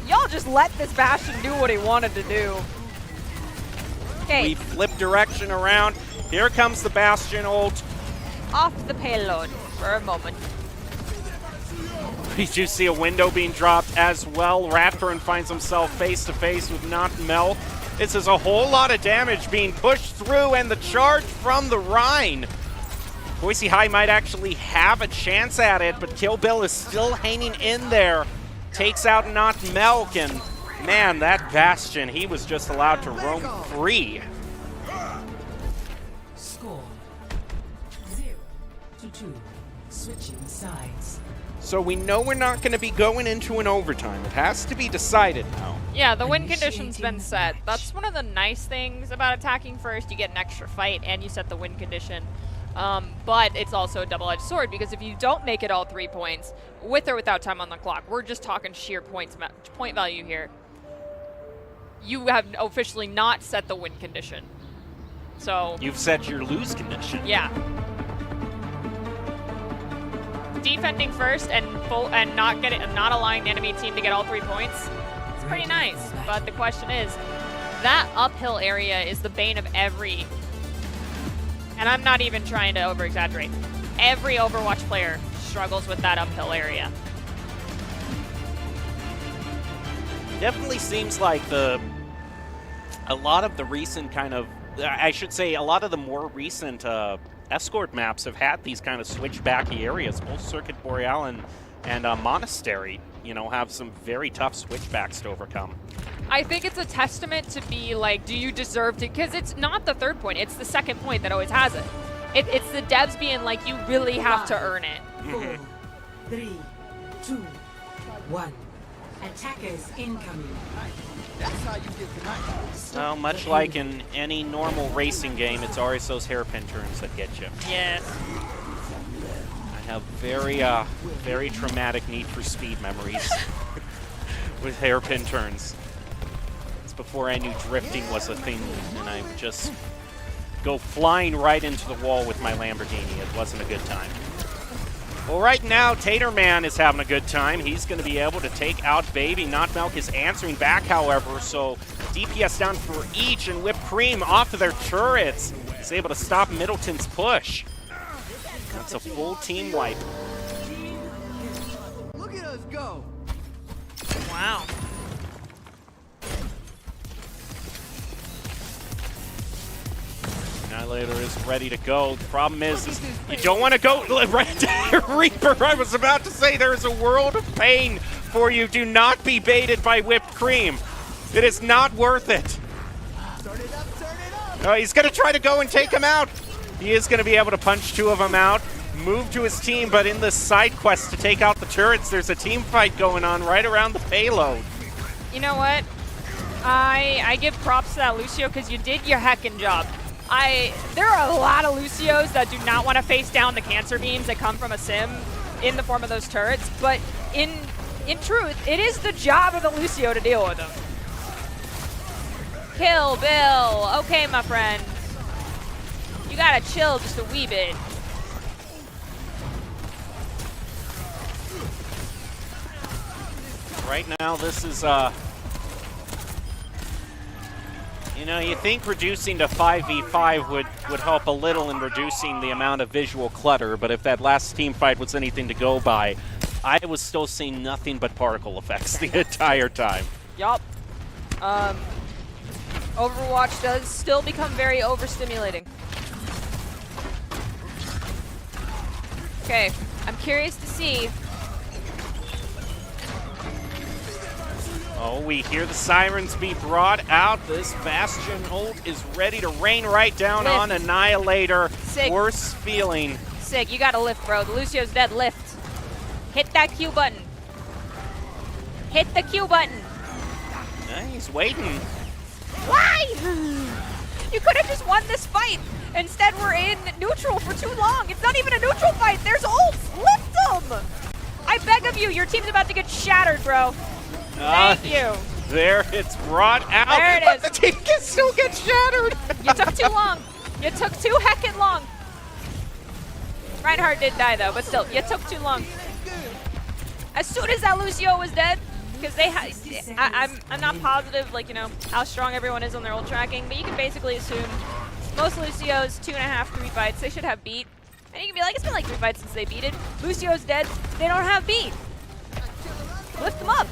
y'all just let this Bastion do what he wanted to do. Okay. We flip direction around. Here comes the Bastion ult. Off the payload for a moment. We do see a window being dropped as well. Ratburn finds himself face to face with Not Mel. This is a whole lot of damage being pushed through, and the charge from the Rhine. Boise High might actually have a chance at it, but Kill Bill is still hanging in there. Takes out Not Melk, and man, that Bastion, he was just allowed to roam free. Score 0-2. Switching sides. So we know we're not going to be going into an overtime. It has to be decided now. Yeah, the win condition's been set. That's one of the nice things about attacking first. You get an extra fight and you set the win condition. But it's also a double-edged sword because if you don't make it all 3 points, with or without time on the clock, we're just talking sheer point value here. You have officially not set the win condition. So You've set your lose condition. yeah. Defending first and not allowing the enemy team to get all 3 points, it's pretty nice. But the question is, that uphill area is the bane of every, and I'm not even trying to over-exaggerate, every Overwatch player struggles with that uphill area. Definitely seems like a lot of the recent kind of, I should say, a lot of the more recent escort maps have had these kind of switchbacky areas. Both Circuit Boreal and Monastery, you know, have some very tough switchbacks to overcome. I think it's a testament to be like, do you deserve to? Because it's not the third point, it's the second point that always has it. It's the devs being like, you really have to earn it. 4, 3, 2, 1. Attackers incoming. Well, much like in any normal racing game, it's always those hairpin turns that get you. Yes. I have very traumatic Need for Speed memories with hairpin turns. It's before I knew drifting was a thing, and I would just go flying right into the wall with my Lamborghini. It wasn't a good time. Well, right now, Taterman is having a good time. He's going to be able to take out Baby. Not Milk is answering back, however, so DPS down for each, and Whipped Cream off of their turrets. He's able to stop Middleton's push. That's a full team wipe. Look at us go. Wow. Annihilator is ready to go. The problem is you don't want to go right there, Reaper. I was about to say there is a world of pain for you. Do not be baited by Whipped Cream. It is not worth it. Turn it up, turn it up. Oh, he's going to try to go and take him out. He is going to be able to punch two of them out, move to his team, but in this side quest to take out the turrets, there's a team fight going on right around the payload. You know what? I give props to that Lucio because you did your heckin' job. There are a lot of Lucios that do not want to face down the cancer beams that come from a sim in the form of those turrets, but in truth, it is the job of the Lucio to deal with them. Kill Bill. Okay, my friend. You gotta chill just a wee bit. Right now, this is, you know, you think reducing to 5v5 would help a little in reducing the amount of visual clutter, but if that last team fight was anything to go by, I was still seeing nothing but particle effects the entire time. Yup. Overwatch does still become very overstimulating. Okay, I'm curious to see. Oh, we hear the sirens be brought out. This Bastion ult is ready to rain right down Lift. on Annihilator. Sick. Worst feeling. Sick, you gotta lift, bro. The Lucio's dead, lift. Hit that Q button. Hit the Q button. He's waiting. Why? You could have just won this fight. Instead, we're in neutral for too long. It's not even a neutral fight. There's ults. Lift them. I beg of you. Your team's about to get shattered, bro. Thank you. There, it's brought out. There it but is. the team can still get shattered. You took too long. You took too heckin' long. Reinhardt did die, though, but still, you took too long. As soon as that Lucio was dead, because they I'm not positive, like, you know, how strong everyone is on their ult tracking, but you can basically assume most Lucios, 2.5, 3 fights, they should have beat. And you can be like, it's been like 3 fights since they beat it. Lucio's dead, they don't have beat. Lift them up.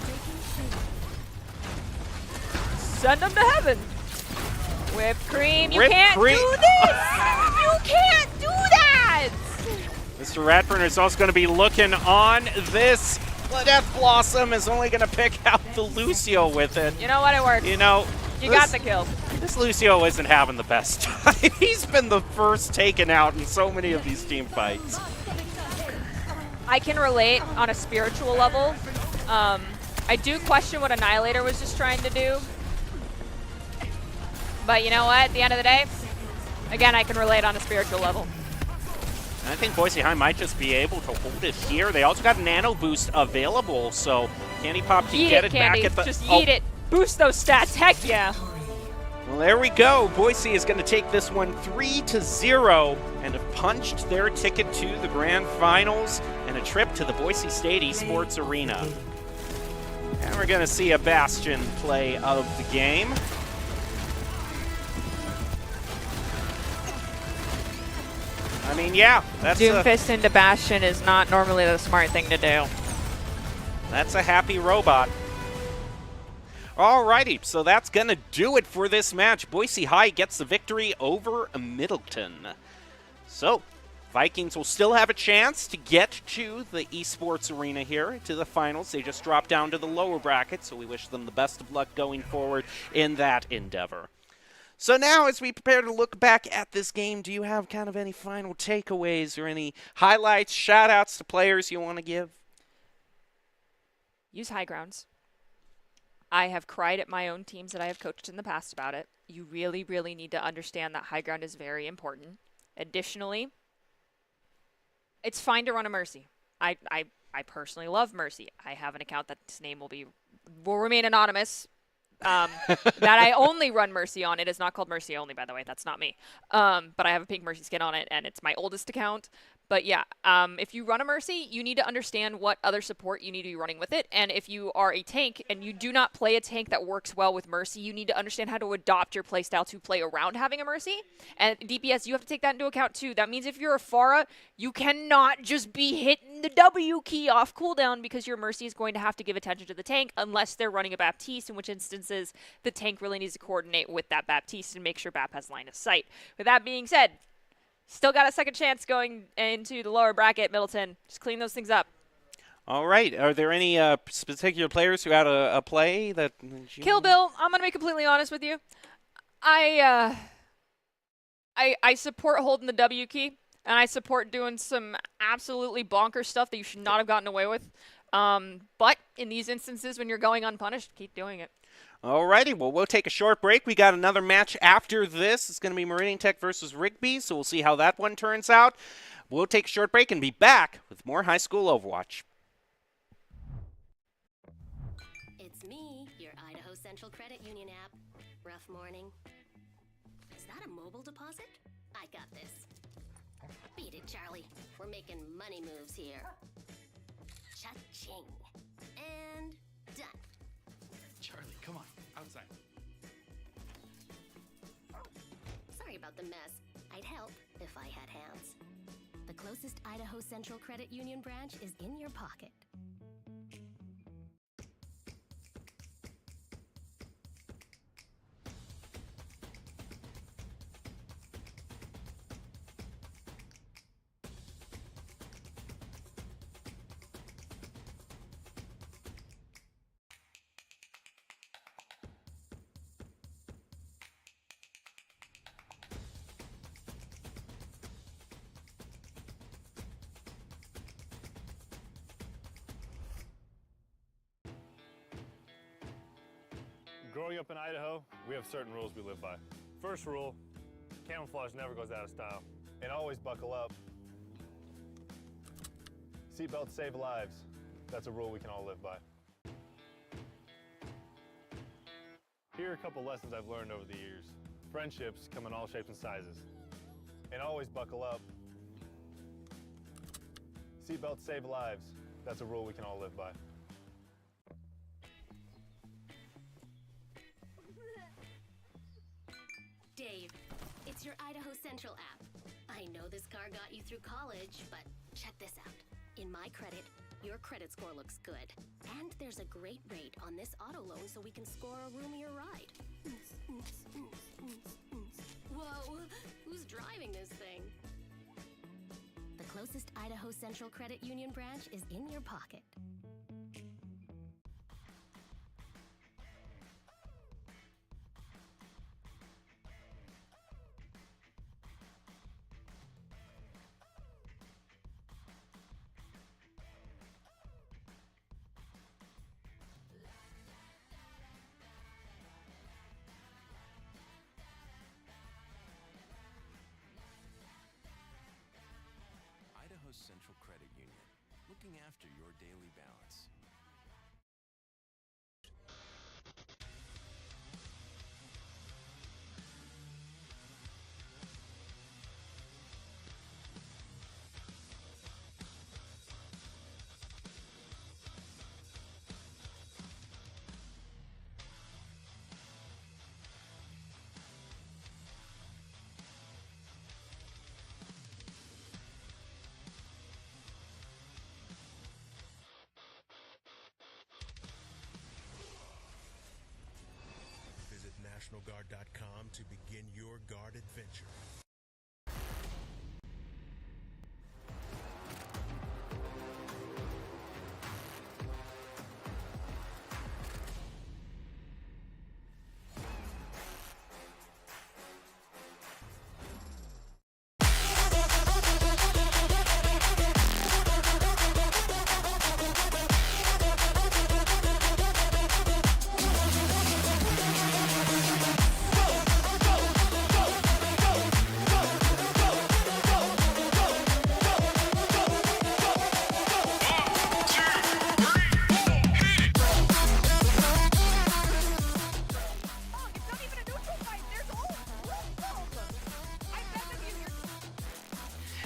Send them to heaven. Whipped Cream, you Whipped can't cream. do this! You can't do that! Mr. Ratburn is also going to be looking on this. Death Blossom is only going to pick out the Lucio with it. You know what, it worked. You know, You got the kill. This Lucio isn't having the best time. He's been the first taken out in so many of these team fights. I can relate on a spiritual level. I do question what Annihilator was just trying to do. But you know what? At the end of the day, again, I can relate on a spiritual level. And I think Boise High might just be able to hold it here. They also got a nano boost available, so Candy Pop can Yeet get it, it Candy. back at the... Just yeet it. Boost those stats. Heck yeah. Well, there we go. Boise is going to take this one 3-0 and have punched their ticket to the grand finals and a trip to the Boise State Esports Arena. And we're going to see a Bastion play of the game. I mean, yeah, that's Doomfist into Bastion is not normally the smart thing to do. That's a happy robot. Alrighty, so that's going to do it for this match. Boise High gets the victory over Middleton. So, Vikings will still have a chance to get to the esports arena here, to the finals. They just dropped down to the lower bracket, so we wish them the best of luck going forward in that endeavor. So now, as we prepare to look back at this game, do you have kind of any final takeaways or any highlights, shout-outs to players you want to give? Use high grounds. I have cried at my own teams that I have coached in the past about it. You really, really need to understand that high ground is very important. Additionally, it's fine to run a Mercy. I personally love Mercy. I have an account that's name will remain anonymous. That I only run Mercy on. It is not called Mercy only, by the way. That's not me. But I have a pink Mercy skin on it, and it's my oldest account. But yeah, if you run a Mercy, you need to understand what other support you need to be running with it. And if you are a tank and you do not play a tank that works well with Mercy, you need to understand how to adopt your playstyle to play around having a Mercy. And DPS, you have to take that into account too. That means if you're a Pharah, you cannot just be hitting the W key off cooldown because your Mercy is going to have to give attention to the tank unless they're running a Baptiste, in which instances the tank really needs to coordinate with that Baptiste and make sure Bap has line of sight. With that being said, still got a second chance going into the lower bracket, Middleton. Just clean those things up. All right. Are there any particular players who had a play that... Kill Bill, I'm going to be completely honest with you. I support holding the W key, and I support doing some absolutely bonkers stuff that you should not have gotten away with. But in these instances, when you're going unpunished, keep doing it. Alrighty, well, we'll take a short break. We got another match after this. It's going to be Meridian Tech versus Rigby, so we'll see how that one turns out. We'll take a short break and be back with more high school Overwatch. It's me, your Idaho Central Credit Union app. Rough morning. Is that a mobile deposit? I got this. Beat it, Charlie. We're making money moves here. Cha-ching. And done. Charlie, come on, outside. Sorry about the mess. I'd help if I had hands. The closest Idaho Central Credit Union branch is in your pocket. Growing up in Idaho, we have certain rules we live by. First rule, camouflage never goes out of style. And always buckle up. Seatbelts save lives. That's a rule we can all live by. Here are a couple lessons I've learned over the years. Friendships come in all shapes and sizes. And always buckle up. Seatbelts save lives. That's a rule we can all live by. Dave, it's your Idaho Central app. I know this car got you through college, but check this out. In my credit, your credit score looks good. And there's a great rate on this auto loan so we can score a roomier ride. Whoa, who's driving this thing? The closest Idaho Central Credit Union branch is in your pocket. Idaho Central Credit Union, looking after your daily balance. Visit NationalGuard.com to begin your guard adventure.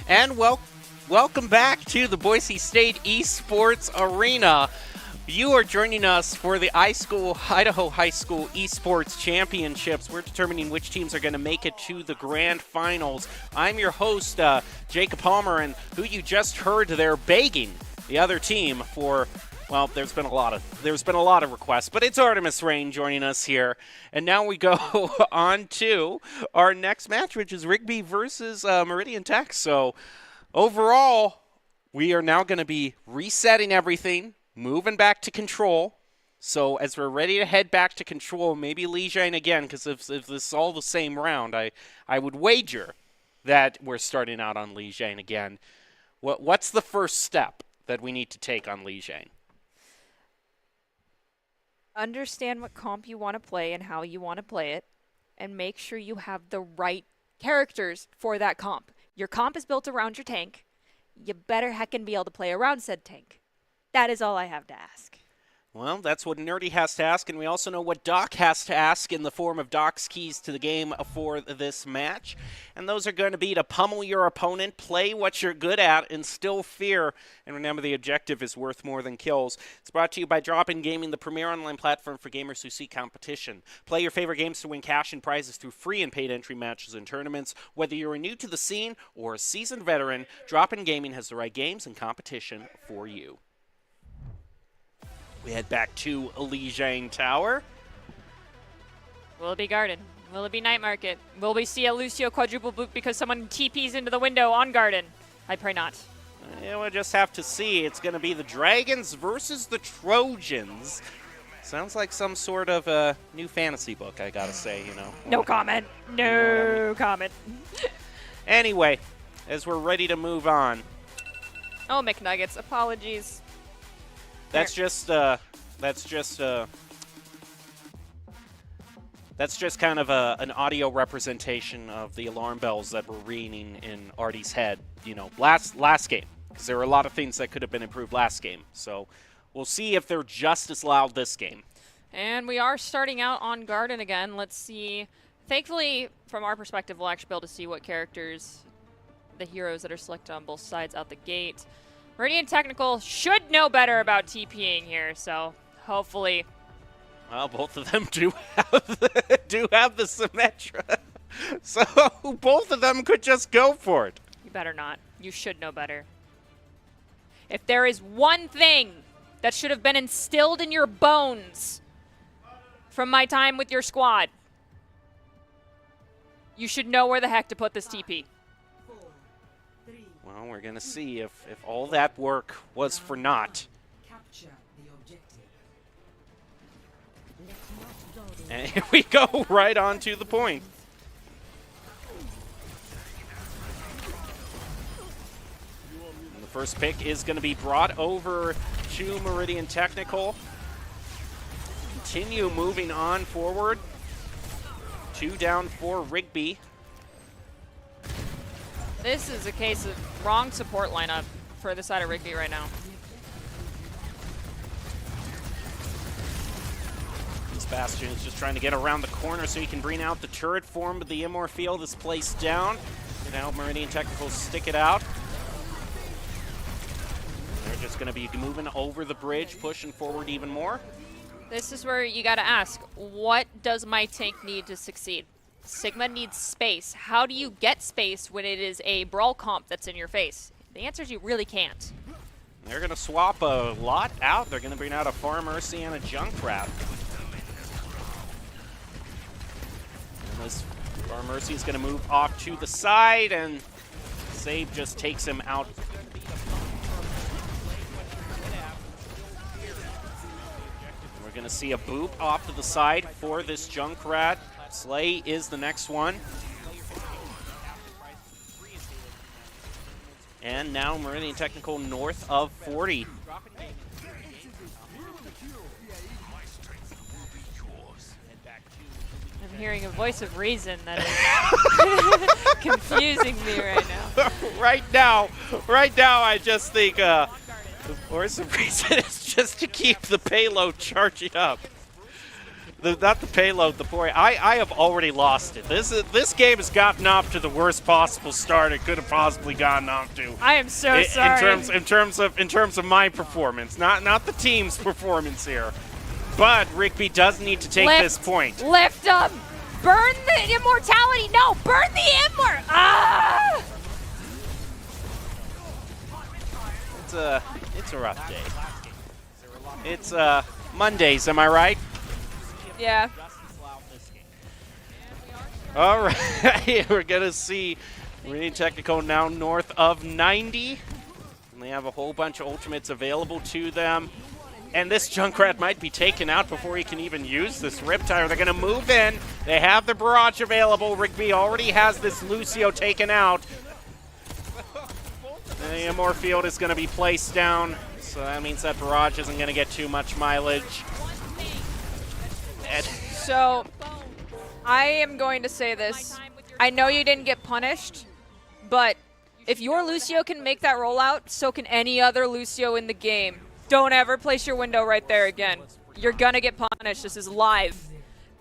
And welcome back to the Boise State Esports Arena. You are joining us for the Idaho High School Esports Championships. We're determining which teams are going to make it to the grand finals. I'm your host, Jacob Palmer, and who you just heard there begging the other team for. Well, there's been a lot of requests, but it's Artemis Rain joining us here. And now we go on to our next match, which is Rigby versus Meridian Tech. So overall, we are now going to be resetting everything, moving back to control. So as we're ready to head back to control, maybe Lijiang again, because if this is all the same round, I would wager that we're starting out on Lijiang again. What's the first step that we need to take on Lijiang? Understand what comp you want to play and how you want to play it, and make sure you have the right characters for that comp. Your comp is built around your tank. You better heckin' be able to play around said tank. That is all I have to ask. Well, that's what Nerdy has to ask, and we also know what Doc has to ask in the form of Doc's keys to the game for this match. And those are going to be to pummel your opponent, play what you're good at, instill fear, and remember the objective is worth more than kills. It's brought to you by Drop-In Gaming, the premier online platform for gamers who seek competition. Play your favorite games to win cash and prizes through free and paid entry matches and tournaments. Whether you're new to the scene or a seasoned veteran, Drop-In Gaming has the right games and competition for you. We head back to Lijiang Tower. Will it be Garden? Will it be Night Market? Will we see a Lucio quadruple boot because someone TPs into the window on Garden? I pray not. We'll just have to see. It's going to be the Dragons versus the Trojans. Sounds like some sort of a new fantasy book, I gotta say, you know. No comment. No comment. Anyway, as we're ready to move on. Oh, McNuggets. Apologies. That's just kind of an audio representation of the alarm bells that were ringing in Artie's head, you know, last game. Because there were a lot of things that could have been improved last game. So we'll see if they're just as loud this game. And we are starting out on Garden again. Let's see. Thankfully, from our perspective, we'll actually be able to see what characters, the heroes that are selected on both sides out the gate. Meridian Technical should know better about TPing here, so hopefully. Well, both of them do have the Symmetra, so both of them could just go for it. You better not. You should know better. If there is one thing that should have been instilled in your bones from my time with your squad, you should know where the heck to put this TP. Well, we're going to see if all that work was for naught. Capture the objective. And here we go right on to the point. And the first pick is going to be brought over to Meridian Technical. Continue moving on forward. 2 down for Rigby. This is a case of wrong support lineup for the side of Rigby right now. Bastion is just trying to get around the corner so he can bring out the turret form, but the Immor field is placed down. Now Meridian Technical stick it out. They're just going to be moving over the bridge, pushing forward even more. This is where you got to ask, what does my tank need to succeed? Sigma needs space. How do you get space when it is a brawl comp that's in your face? The answer is you really can't. They're going to swap a lot out. They're going to bring out a Far Mercy and a Junkrat. This Far Mercy is going to move off to the side, and Save just takes him out. We're going to see a boop off to the side for this Junkrat. Slay is the next one. And now Meridian Technical north of 40. I'm hearing a voice of reason that is confusing me right now. right now, I just think the voice of reason is just to keep the payload charging up. Not the payload, the point. I have already lost it. This game has gotten off to the worst possible start it could have possibly gotten off to. I am so sorry. In terms of my performance, not the team's performance here. But Rigby does need to take this point. Lift up! Burn the immortality! No! Burn the immor! Ah! It's a rough day. It's Mondays, am I right? Yeah. All right, we're gonna see Meridian Technical now north of 90. And they have a whole bunch of ultimates available to them. And this Junkrat might be taken out before he can even use this Riptire. They're going to move in. They have the barrage available. Rigby already has this Lucio taken out. The Immor field is going to be placed down. So that means that barrage isn't going to get too much mileage. So, I am going to say this. I know you didn't get punished, but if your Lucio can make that rollout, so can any other Lucio in the game. Don't ever place your window right there again. You're gonna get punished. This is live.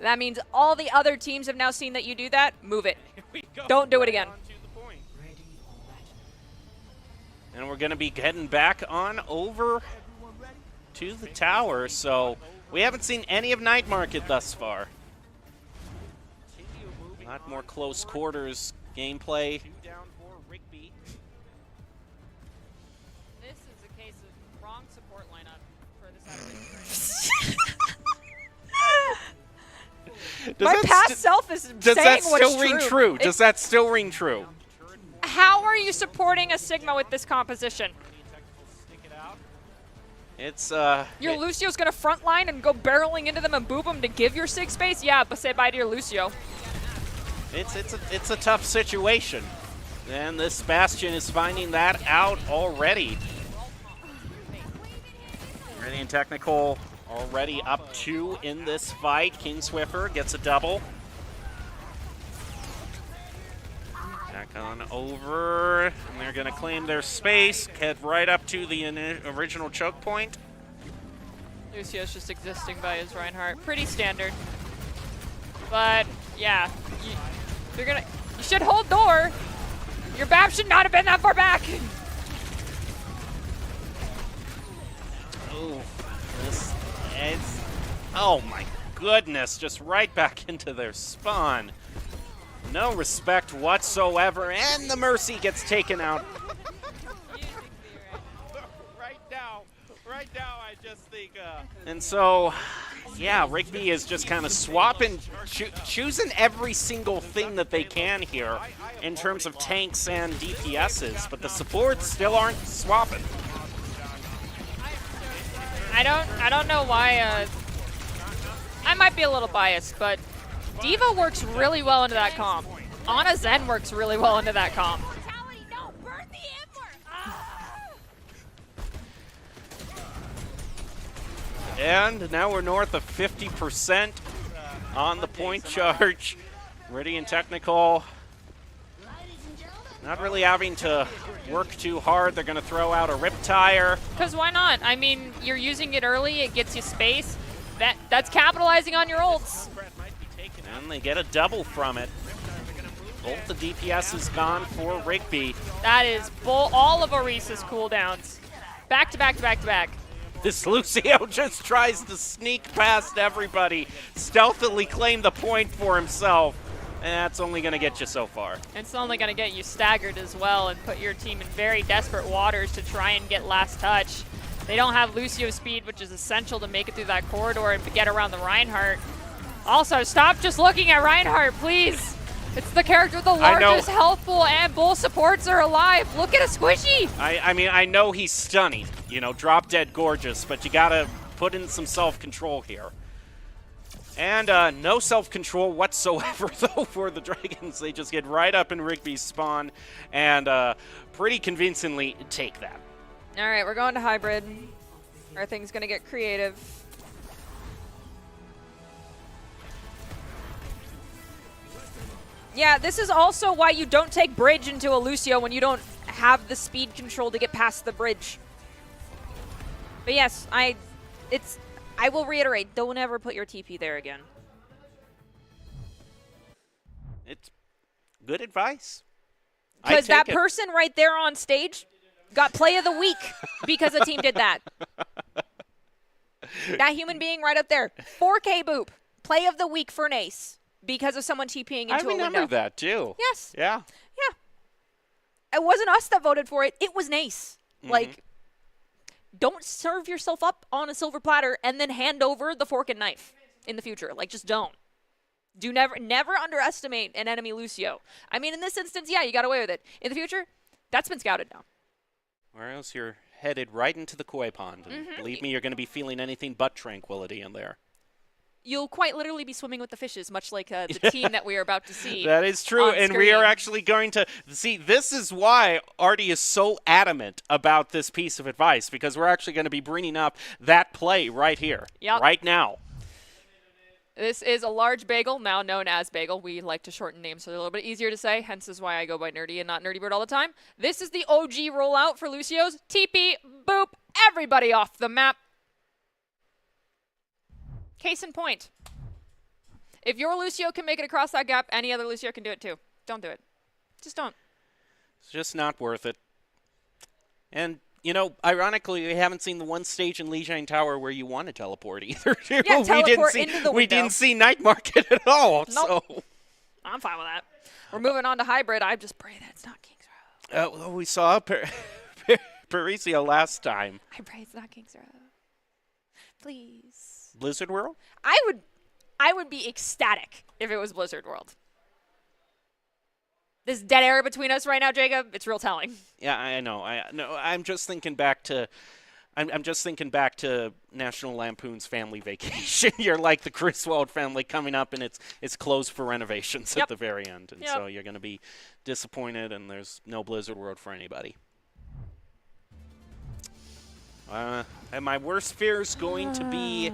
That means all the other teams have now seen that you do that. Move it. Don't do it again. And we're gonna be heading back on over to the tower. So we haven't seen any of Night Market thus far. A lot more close quarters gameplay. My past self is saying what's true. Does that still ring true? Does that still ring true? How are you supporting a Sigma with this composition? It's your Lucio's gonna frontline and go barreling into them and boop them to give your Sig space? Yeah, but say bye to your Lucio. It's a tough situation. And this Bastion is finding that out already. Meridian Technical already up 2 in this fight. King Swiffer gets a double. Back on over, and they're going to claim their space, head right up to the original choke point. Lucio's just existing by his Reinhardt. Pretty standard. But, yeah, you should hold door. Your BAP should not have been that far back. Ooh, oh my goodness, just right back into their spawn. No respect whatsoever, and the Mercy gets taken out. Right now, I just think. And so, yeah, Rigby is just kind of swapping, choosing every single thing that they can here in terms of tanks and DPSs, but the supports still aren't swapping. I don't know why. I might be a little biased, but D.Va works really well into that comp. Ana Zen works really well into that comp. And now we're north of 50% on the point charge. Meridian Technical Not really having to work too hard. They're going to throw out a Riptire. Because why not? I mean, you're using it early. It gets you space. That's capitalizing on your ults. And they get a double from it. Both the DPS is gone for Rigby. That is all of Orisa's cooldowns. Back to back to back to back. This Lucio just tries to sneak past everybody, stealthily claim the point for himself. And that's only going to get you so far. It's only going to get you staggered as well and put your team in very desperate waters to try and get last touch. They don't have Lucio speed, which is essential to make it through that corridor and get around the Reinhardt. Also, stop just looking at Reinhardt, please. It's the character with the largest health pool, and both supports are alive. Look at a squishy. I mean, I know he's stunning, you know, drop dead gorgeous, but you got to put in some self-control here. And no self-control whatsoever, though, for the Dragons. They just get right up in Rigby's spawn and pretty convincingly take that. All right, we're going to hybrid. Our thing's going to get creative. Yeah, this is also why you don't take bridge into a Lucio when you don't have the speed control to get past the bridge. But yes, I will reiterate, don't ever put your TP there again. It's good advice. Because that person right there on stage got play of the week because a team did that. That human being right up there. 4K boop. Play of the week for an ace because of someone TPing into a window. I remember that too. Yes. Yeah. Yeah. It wasn't us that voted for it. It was Nace. Like, don't serve yourself up on a silver platter and then hand over the fork and knife in the future. Like, just don't. Never underestimate an enemy Lucio. I mean, in this instance, yeah, you got away with it. In the future, that's been scouted now. Or else you're headed right into the koi pond. And believe me, you're going to be feeling anything but tranquility in there. You'll quite literally be swimming with the fishes, much like the team that we are about to see. That is true, and screen. we are actually going to see. This is why Artie is so adamant about this piece of advice, because we're actually going to be bringing up that play right here, right now. This is a large bagel, now known as bagel. We like to shorten names so they're a little bit easier to say, hence is why I go by Nerdy and not Nerdy Bird all the time. This is the OG rollout for Lucio's. TP, boop, everybody off the map. Case in point. If your Lucio can make it across that gap, any other Lucio can do it too. Don't do it. Just don't. It's just not worth it. And, you know, ironically, we haven't seen the one stage in Lijiang Tower where you want to teleport either. Yeah, teleport into the window. We didn't see Night Market at all. Nope. So I'm fine with that. We're moving on to hybrid. I just pray that it's not King's Row. well, we saw Parisia last time. I pray it's not King's Row. Please. Blizzard World? I would be ecstatic if it was Blizzard World. This dead air between us right now, Jacob, it's real telling. Yeah, I know. I'm just thinking back to I'm just thinking back to National Lampoon's Family Vacation. You're like the Griswold family coming up, and it's closed for renovations at the very end. And so you're going to be disappointed, and there's no Blizzard World for anybody. And my worst fear is going to be,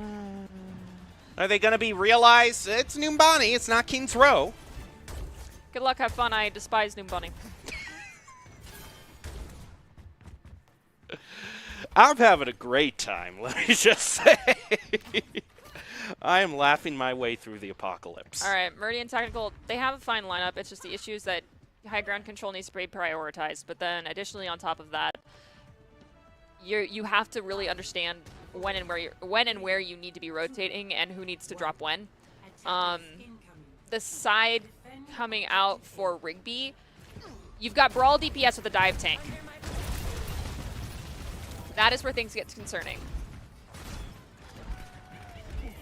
are they going to be realized? It's Noombani, it's not King's Row. Good luck, have fun. I despise Noombani. I'm having a great time, let me just say. I am laughing my way through the apocalypse. All right, Meridian Technical, they have a fine lineup. It's just the issue is that high ground control needs to be prioritized. But then additionally on top of that, you have to really understand when and where you need to be rotating and who needs to drop when. The side coming out for Rigby, you've got Brawl DPS with a dive tank. That is where things get concerning.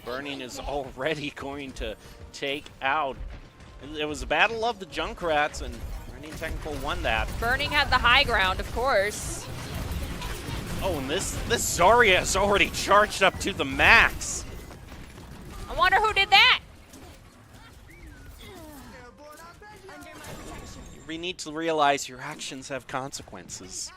Burning is already going to take out. It was a battle of the Junkrats, and Burning Technical won that. Burning had the high ground, of course. Oh, and this Zarya is already charged up to the max. I wonder who did that. You need to realize your actions have consequences.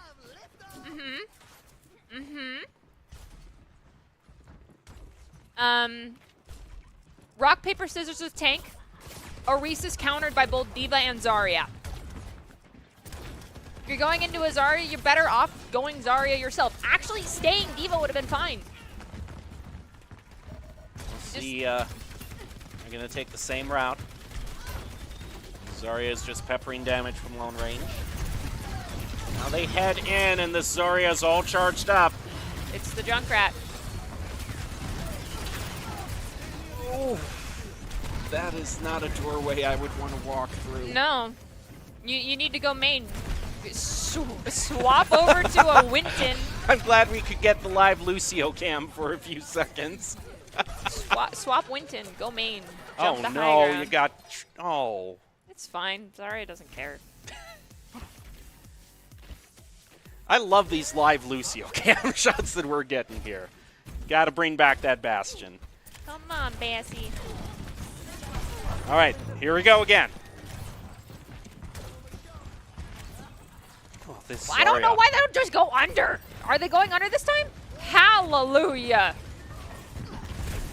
Rock, paper, scissors with tank. Orisa's countered by both Diva and Zarya. you're going into a Zarya, you're better off going Zarya yourself. Actually, staying D.Va would have been fine. See, they're going to take the same route. Zarya is just peppering damage from long range. Now they head in, and the Zarya is all charged up. It's the Junkrat. Oh, that is not a doorway I would want to walk through. No. You need to go main. Swap over to a Winton. I'm glad we could get the live Lucio cam for a few seconds. Swap Winton. Go main. Oh Jump the high no, ground. you got... Oh. It's fine. Zarya doesn't care. I love these live Lucio cam shots that we're getting here. Got to bring back that Bastion. Come on, Bassie. All right, here we go again. Oh, this I don't know Zarya. why they don't just go under. Are they going under this time? Hallelujah.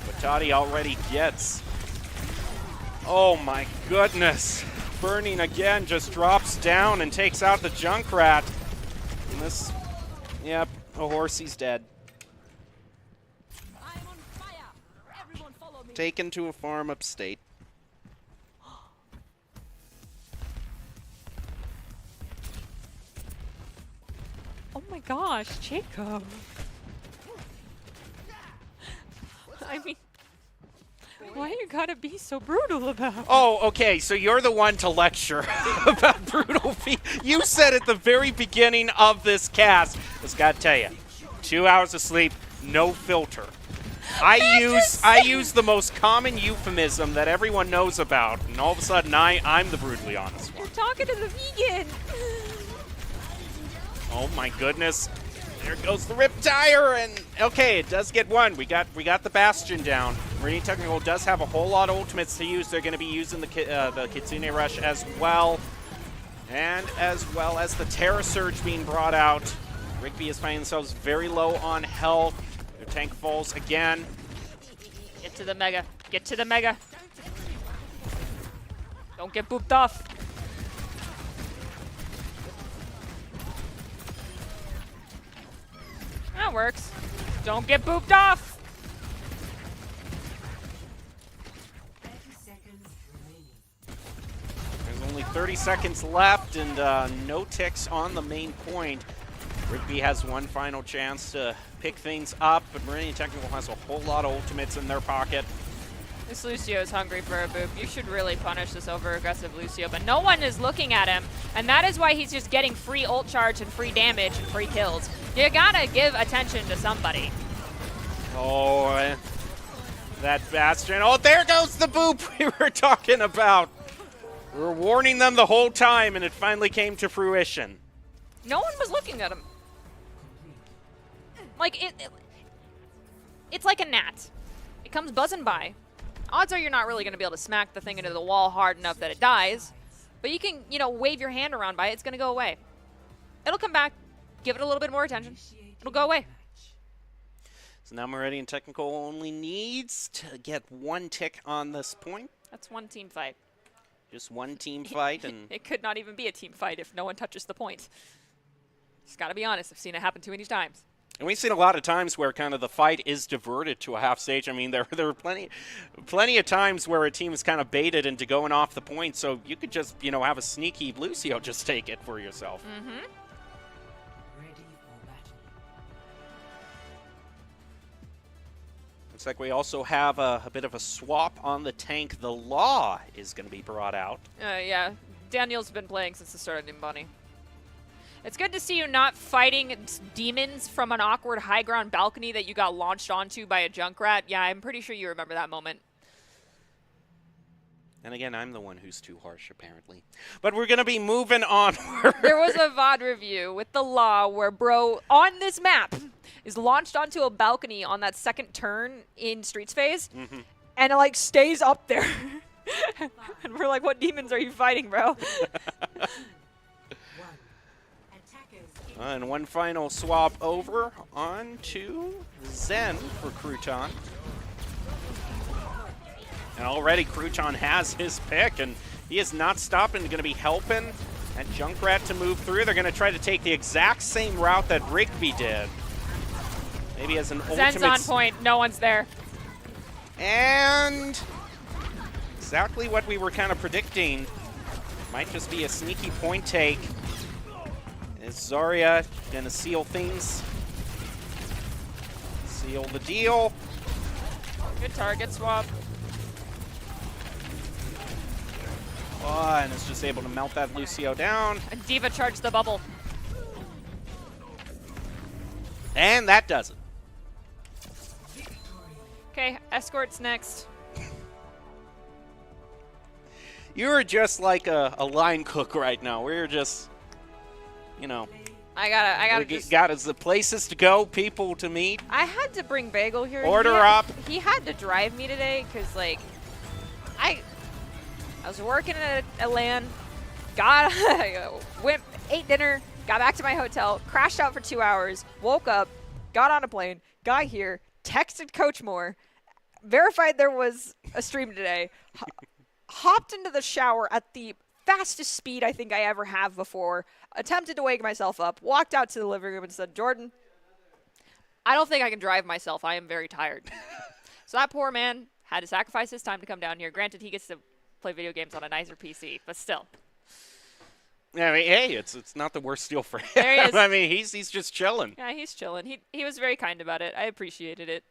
But Toddy already gets. Oh my goodness. Burning again, just drops down and takes out the Junkrat. And this, yep, a horsey's dead. Taken to a farm upstate. Oh my gosh, Jacob. I mean, why you gotta be so brutal about it? Oh, okay, so you're the one to lecture about brutal feet. You said at the very beginning of this cast, I just gotta tell you, 2 hours of sleep, no filter. I use the most common euphemism that everyone knows about, and all of a sudden I'm the brutally honest one. You're talking to the vegan. Oh my goodness. There goes the rip tire, and okay, it does get one. We got the Bastion down. Meridian Technical does have a whole lot of ultimates to use. They're going to be using the Kitsune Rush as well. And as well as the Terra Surge being brought out. Rigby is finding themselves very low on health. Their tank falls again. Get to the Mega. Get to the Mega. Don't get booped off. That works. Don't get booped off. 30 seconds remaining. There's only 30 seconds left, and no ticks on the main point. Rigby has one final chance to pick things up, but Meridian Technical has a whole lot of ultimates in their pocket. This Lucio is hungry for a boop. You should really punish this over-aggressive Lucio, but no one is looking at him, and that is why he's just getting free ult charge and free damage and free kills. You gotta give attention to somebody. Oh, that Bastion. Oh, there goes the boop we were talking about. We were warning them the whole time, and it finally came to fruition. No one was looking at him. Like, it's like a gnat. It comes buzzing by. Odds are you're not really going to be able to smack the thing into the wall hard enough that it dies. But you can, wave your hand around by it. It's going to go away. It'll come back. Give it a little bit more attention. It'll go away. So now Meridian Technical only needs to get one tick on this point. That's one team fight. Just one team fight, and It could not even be a team fight if no one touches the point. Just got to be honest. I've seen it happen too many times. and we've seen a lot of times where kind of the fight is diverted to a half stage. I mean, there were plenty of times where a team is kind of baited into going off the point, so you could just have a sneaky Lucio just take it for yourself. Mm-hmm. Ready for battle. Looks like we also have a bit of a swap on the tank. The Law is going to be brought out. Yeah, Daniel's been playing since the start of New Bunny. It's good to see you not fighting demons from an awkward high ground balcony that you got launched onto by a Junkrat. Yeah, I'm pretty sure you remember that moment. And again, I'm the one who's too harsh, apparently. But we're going to be moving on. There was a VOD review with the Law where bro, on this map, is launched onto a balcony on that second turn in Streets phase, and it, stays up there. And we're like, what demons are you fighting, bro? And one final swap over onto Zen for Crouton. And already Crouton has his pick, and he is not stopping. Going to be helping And Junkrat to move through. They're going to try to take the exact same route that Rigby did. Maybe as an Zen's ultimate. on point. No one's there. And exactly what we were kind of predicting. Might just be a sneaky point take. Is Zarya going to seal things? Seal the deal. Good target swap. Oh, and is just able to melt that Lucio down. And D.Va charged the bubble. And that does it. Okay, escorts next. You're just like a line cook right now. We're just, you know, I gotta we just. got us the places to go, people to meet. I had to bring Bagel here. Order He up. He had to drive me today because, like, I was working at a LAN, ate dinner, got back to my hotel, crashed out for 2 hours, woke up, got on a plane, got here, texted Coach Moore, verified there was a stream today, hopped into the shower at the fastest speed I think I ever have before, attempted to wake myself up, walked out to the living room and said, Jordan, I don't think I can drive myself. I am very tired. So that poor man had to sacrifice his time to come down here. Granted, he gets to play video games on a nicer PC, but still. I mean, hey, it's not the worst deal for him. There he is. I mean, he's just chilling. Yeah, he's chilling. He was very kind about it. I appreciated it.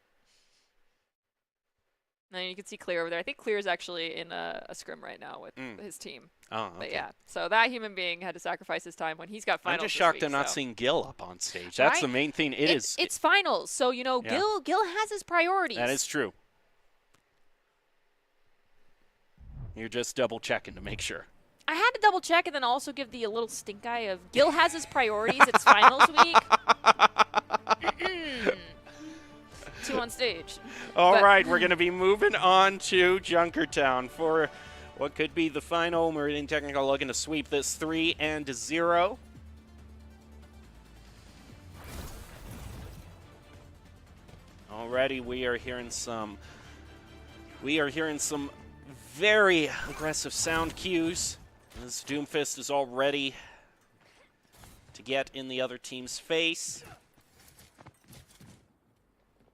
And you can see Clear over there. I think Clear is actually in a scrim right now with his team. Oh, okay. But yeah, so that human being had to sacrifice his time when he's got finals. I'm just this shocked week, I'm not so. seeing Gil up on stage. That's Right? the main thing. It's finals, so you know Yeah. Gil has his priorities. That is true. You're just double checking to make sure. I had to double check and then also give the little stink eye of Gil has his priorities. It's finals week. Two on stage. All right, we're going to be moving on to Junkertown for what could be the final. Meridian Technical looking to sweep this 3-0. Already, we are hearing some very aggressive sound cues. As Doomfist is all ready to get in the other team's face.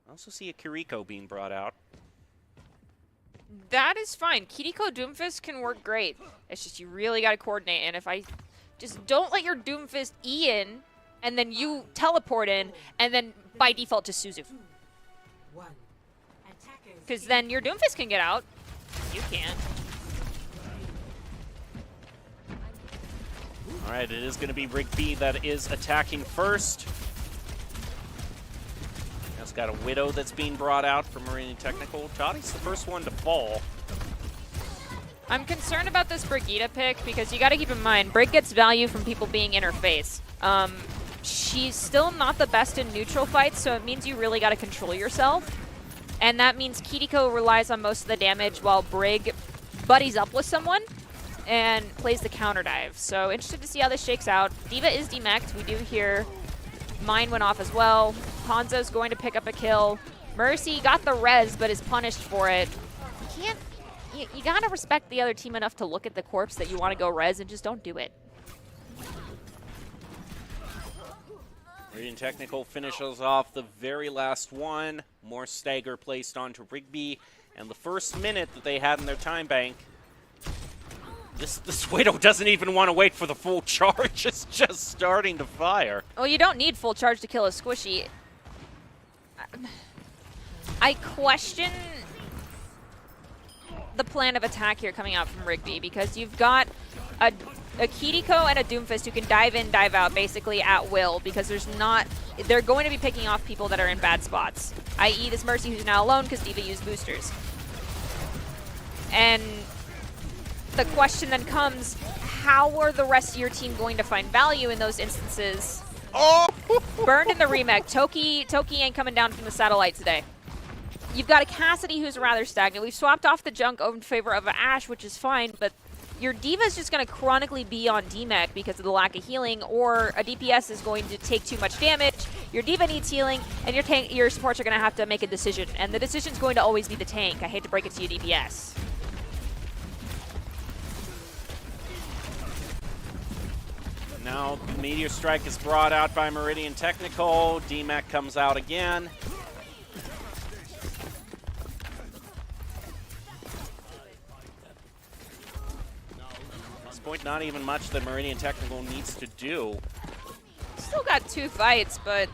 I also see a Kiriko being brought out. That is fine. Kiriko Doomfist can work great. It's just you really got to coordinate. And if I just don't let your Doomfist E in, and then you teleport in, and then by default just Suzu. Because then your Doomfist can get out. You can't. All right, it is going to be Rigby that is attacking first. It's got a Widow that's being brought out from Meridian Technical. Toddy's the first one to fall. I'm concerned about this Brigitte pick because you got to keep in mind, Brig gets value from people being in her face. She's still not the best in neutral fights, so it means you really got to control yourself. And that means Kiriko relies on most of the damage while Brig buddies up with someone and plays the counter dive. So interested to see how this shakes out. D.Va is demeched. We do hear mine went off as well. Hanzo's going to pick up a kill. Mercy got the res, but is punished for it. You can't. You gotta respect the other team enough to look at the corpse that you want to go res and just don't do it. Meridian Technical finishes off the very last one. More stagger placed onto Rigby. And the first minute that they had in their time bank, this Widow doesn't even want to wait for the full charge. It's just starting to fire. Well, you don't need full charge to kill a squishy. I question the plan of attack here coming out from Rigby because you've got a Kiriko and a Doomfist who can dive in, dive out basically at will because they're going to be picking off people that are in bad spots, i.e. this Mercy who's now alone because D.Va used boosters. And the question then comes, how are the rest of your team going to find value in those instances? Oh! Burned in the remake. Toki ain't coming down from the satellite today. You've got a Cassidy who's rather stagnant. We've swapped off the junk in favor of an Ashe, which is fine, but your D.Va's just going to chronically be on DMAC because of the lack of healing, or a DPS is going to take too much damage. Your D.Va needs healing, and your supports are going to have to make a decision, and the decision's going to always be the tank. I hate to break it to you, DPS. Now Meteor Strike is brought out by Meridian Technical. DMAC comes out again. At this point, not even much that Meridian Technical needs to do. Still got 2 fights, but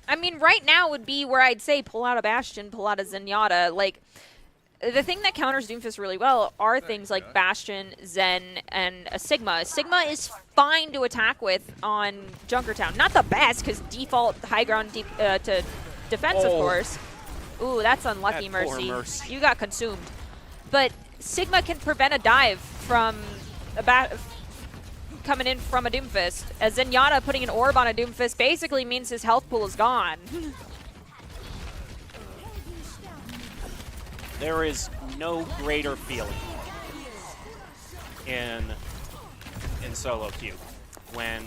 I mean, right now would be where I'd say pull out a Bastion, pull out a Zenyatta. Like, the thing that counters Doomfist really well are things like Bastion, Zen, and a Sigma. Sigma is fine to attack with on Junkertown. Not the best, because default high ground to defense, of course. Ooh, that's unlucky, That poor Mercy. Mercy. You got consumed. But Sigma can prevent a dive from coming in from a Doomfist. As Zenyatta putting an orb on a Doomfist basically means his health pool is gone. There is no greater feeling in solo queue,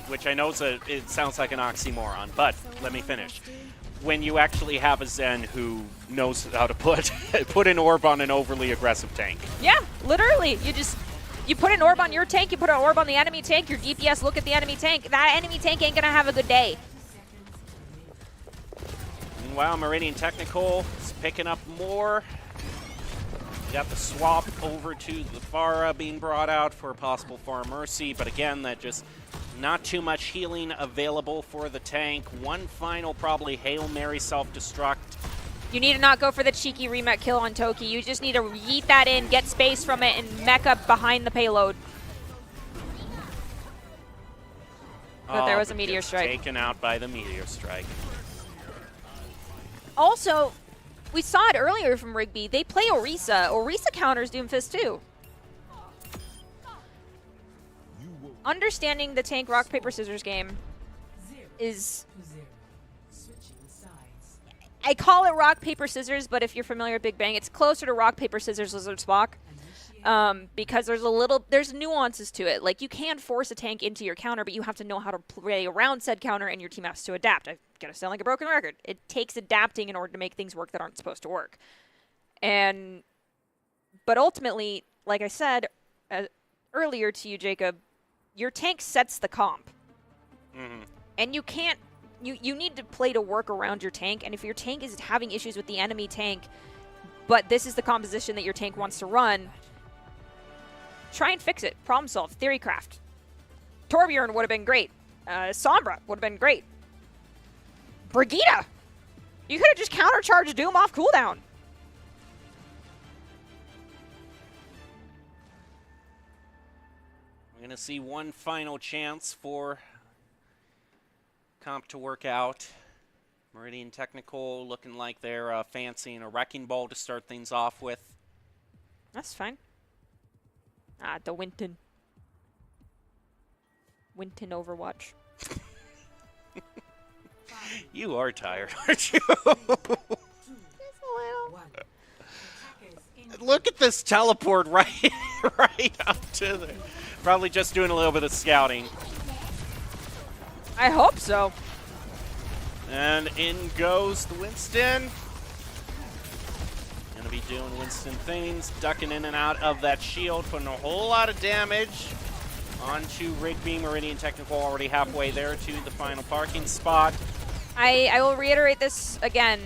which I know it sounds like an oxymoron, but let me finish. When you actually have a Zen who knows how to put an orb on an overly aggressive tank. Yeah, literally. You put an orb on your tank, you put an orb on the enemy tank, your DPS look at the enemy tank. That enemy tank ain't gonna have a good day. Meanwhile, Meridian Technical is picking up more. You got the swap over to the Pharah being brought out for a possible Pharah Mercy, but again, that just not too much healing available for the tank. One final probably Hail Mary self-destruct. You need to not go for the cheeky remech kill on Toki. You just need to yeet that in, get space from it, and mech up behind the payload. But there was a Meteor just Strike. Taken out by the Meteor Strike. Also, we saw it earlier from Rigby. They play Orisa. Orisa counters Doomfist too. Understanding the tank rock, paper, scissors game is... I call it rock, paper, scissors, but if you're familiar with Big Bang, it's closer to rock, paper, scissors, lizard, Spock. Because there's nuances to it. Like, you can force a tank into your counter, but you have to know how to play around said counter, and your team has to adapt. I'm going to sound like a broken record. It takes adapting in order to make things work that aren't supposed to work. But ultimately, like I said earlier to you, Jacob, your tank sets the comp. Mm-hmm. And you can't... You need to play to work around your tank, and if your tank is having issues with the enemy tank, but this is the composition that your tank wants to run, try and fix it. Problem solve. Theorycraft. Torbjorn would have been great. Sombra would have been great. Brigitte! You could have just countercharged Doom off cooldown. We're going to see one final chance for comp to work out. Meridian Technical looking like they're fancying a Wrecking Ball to start things off with. That's fine. The Winton. Winton Overwatch. You are tired, aren't you? Look at this teleport right up to there. Probably just doing a little bit of scouting. I hope so. And in goes the Winston. Gonna be doing Winston things, ducking in and out of that shield, putting a whole lot of damage onto Rigby. Meridian Technical already halfway there to the final parking spot. I will reiterate this again.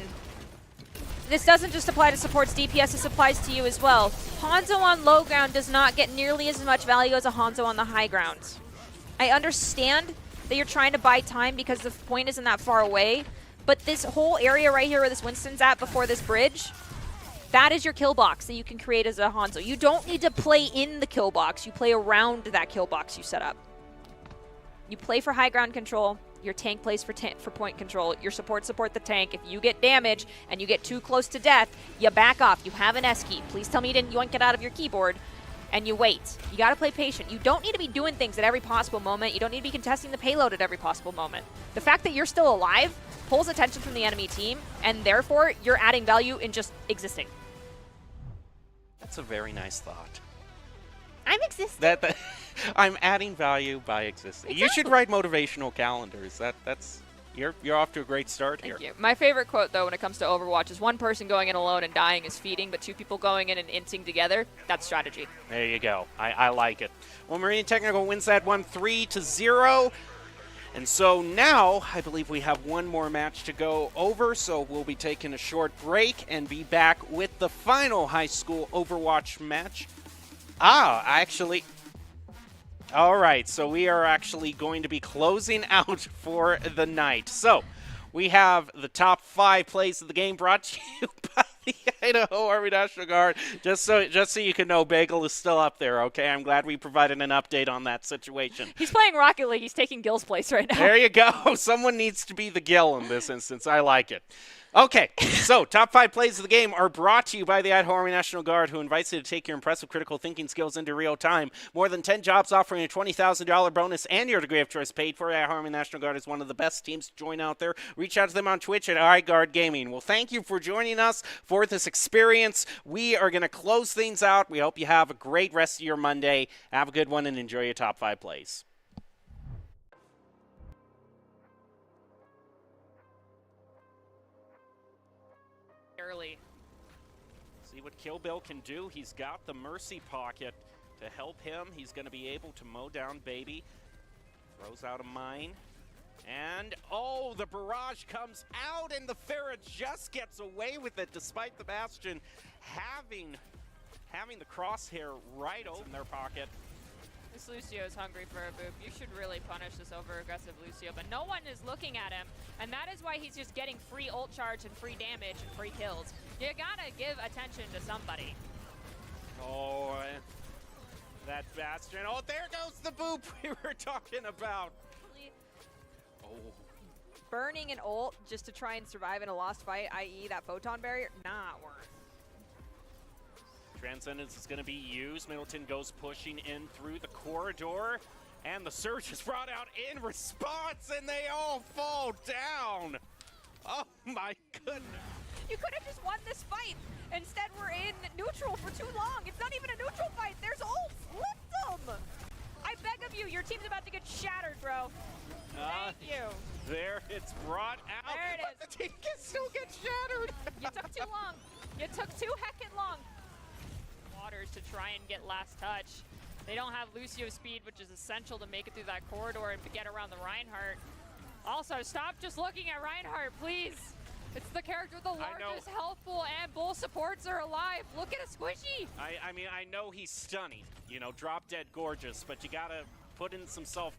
This doesn't just apply to supports DPS, this applies to you as well. Hanzo on low ground does not get nearly as much value as a Hanzo on the high ground. I understand that you're trying to buy time because the point isn't that far away, but this whole area right here where this Winston's at before this bridge, that is your kill box that you can create as a Hanzo. You don't need to play in the kill box, you play around that kill box you set up. You play for high ground control, your tank plays for point control, your support the tank. If you get damage and you get too close to death, you back off. You have an S key. Please tell me you didn't yoink it out of your keyboard. And you wait. You gotta play patient. You don't need to be doing things at every possible moment. You don't need to be contesting the payload at every possible moment. The fact that you're still alive pulls attention from the enemy team, and therefore you're adding value in just existing. That's a very nice thought. I'm existing. I'm adding value by existing. You should write motivational calendars. That's You're off to a great start here. Thank you. My favorite quote, though, when it comes to Overwatch is one person going in alone and dying is feeding, but two people going in and inting together, that's strategy. There you go. I like it. Well, Marine Technical wins that one 3-0. And so now I believe we have one more match to go over, so we'll be taking a short break and be back with the final high school Overwatch match. Actually, all right, so we are actually going to be closing out for the night. So we have the top 5 plays of the game brought to you by the Idaho Army National Guard. Just so you can know, Bagel is still up there, okay? I'm glad we provided an update on that situation. He's playing Rocket League. He's taking Gil's place right now. There you go. Someone needs to be the Gil in this instance. I like it. Okay, so top 5 plays of the game are brought to you by the Idaho Army National Guard, who invites you to take your impressive critical thinking skills into real time. More than 10 jobs offering a $20,000 bonus and your degree of choice paid for. Idaho Army National Guard is one of the best teams to join out there. Reach out to them on Twitch at iGuard Gaming. Well, thank you for joining us for this experience. We are going to close things out. We hope you have a great rest of your Monday. Have a good one and enjoy your top 5 plays. Early. See what Kill Bill can do. He's got the Mercy Pocket to help him. He's going to be able to mow down Baby. Throws out a mine. And, oh, the barrage comes out, and the Pharah just gets away with it, despite the Bastion having the crosshair right in their pocket. This Lucio is hungry for a boop. You should really punish this over-aggressive Lucio, but no one is looking at him, and that is why he's just getting free ult charge and free damage and free kills. You gotta give attention to somebody. Oh, that Bastion. Oh, there goes the boop we were talking about. Oh. Burning an ult just to try and survive in a lost fight, i.e. that photon barrier, not worth. Transcendence is going to be used. Middleton goes pushing in through the corridor, and the Surge is brought out in response, and they all fall down. Oh my goodness. You could have just won this fight. Instead, we're in neutral for too long. It's not even a neutral fight. There's ults. Lift them. I beg of you, your team's about to get shattered, bro. Thank you. There, it's brought out. There it is. But the team can still get shattered. You took too long. You took too heckin' long. Waters to try and get last touch. They don't have Lucio speed, which is essential to make it through that corridor and get around the Reinhardt. Also, stop just looking at Reinhardt, please. It's the character with the largest health pool, and both supports are alive. Look at a squishy. I mean, I know he's stunning, you know, drop dead gorgeous, but you gotta put in some self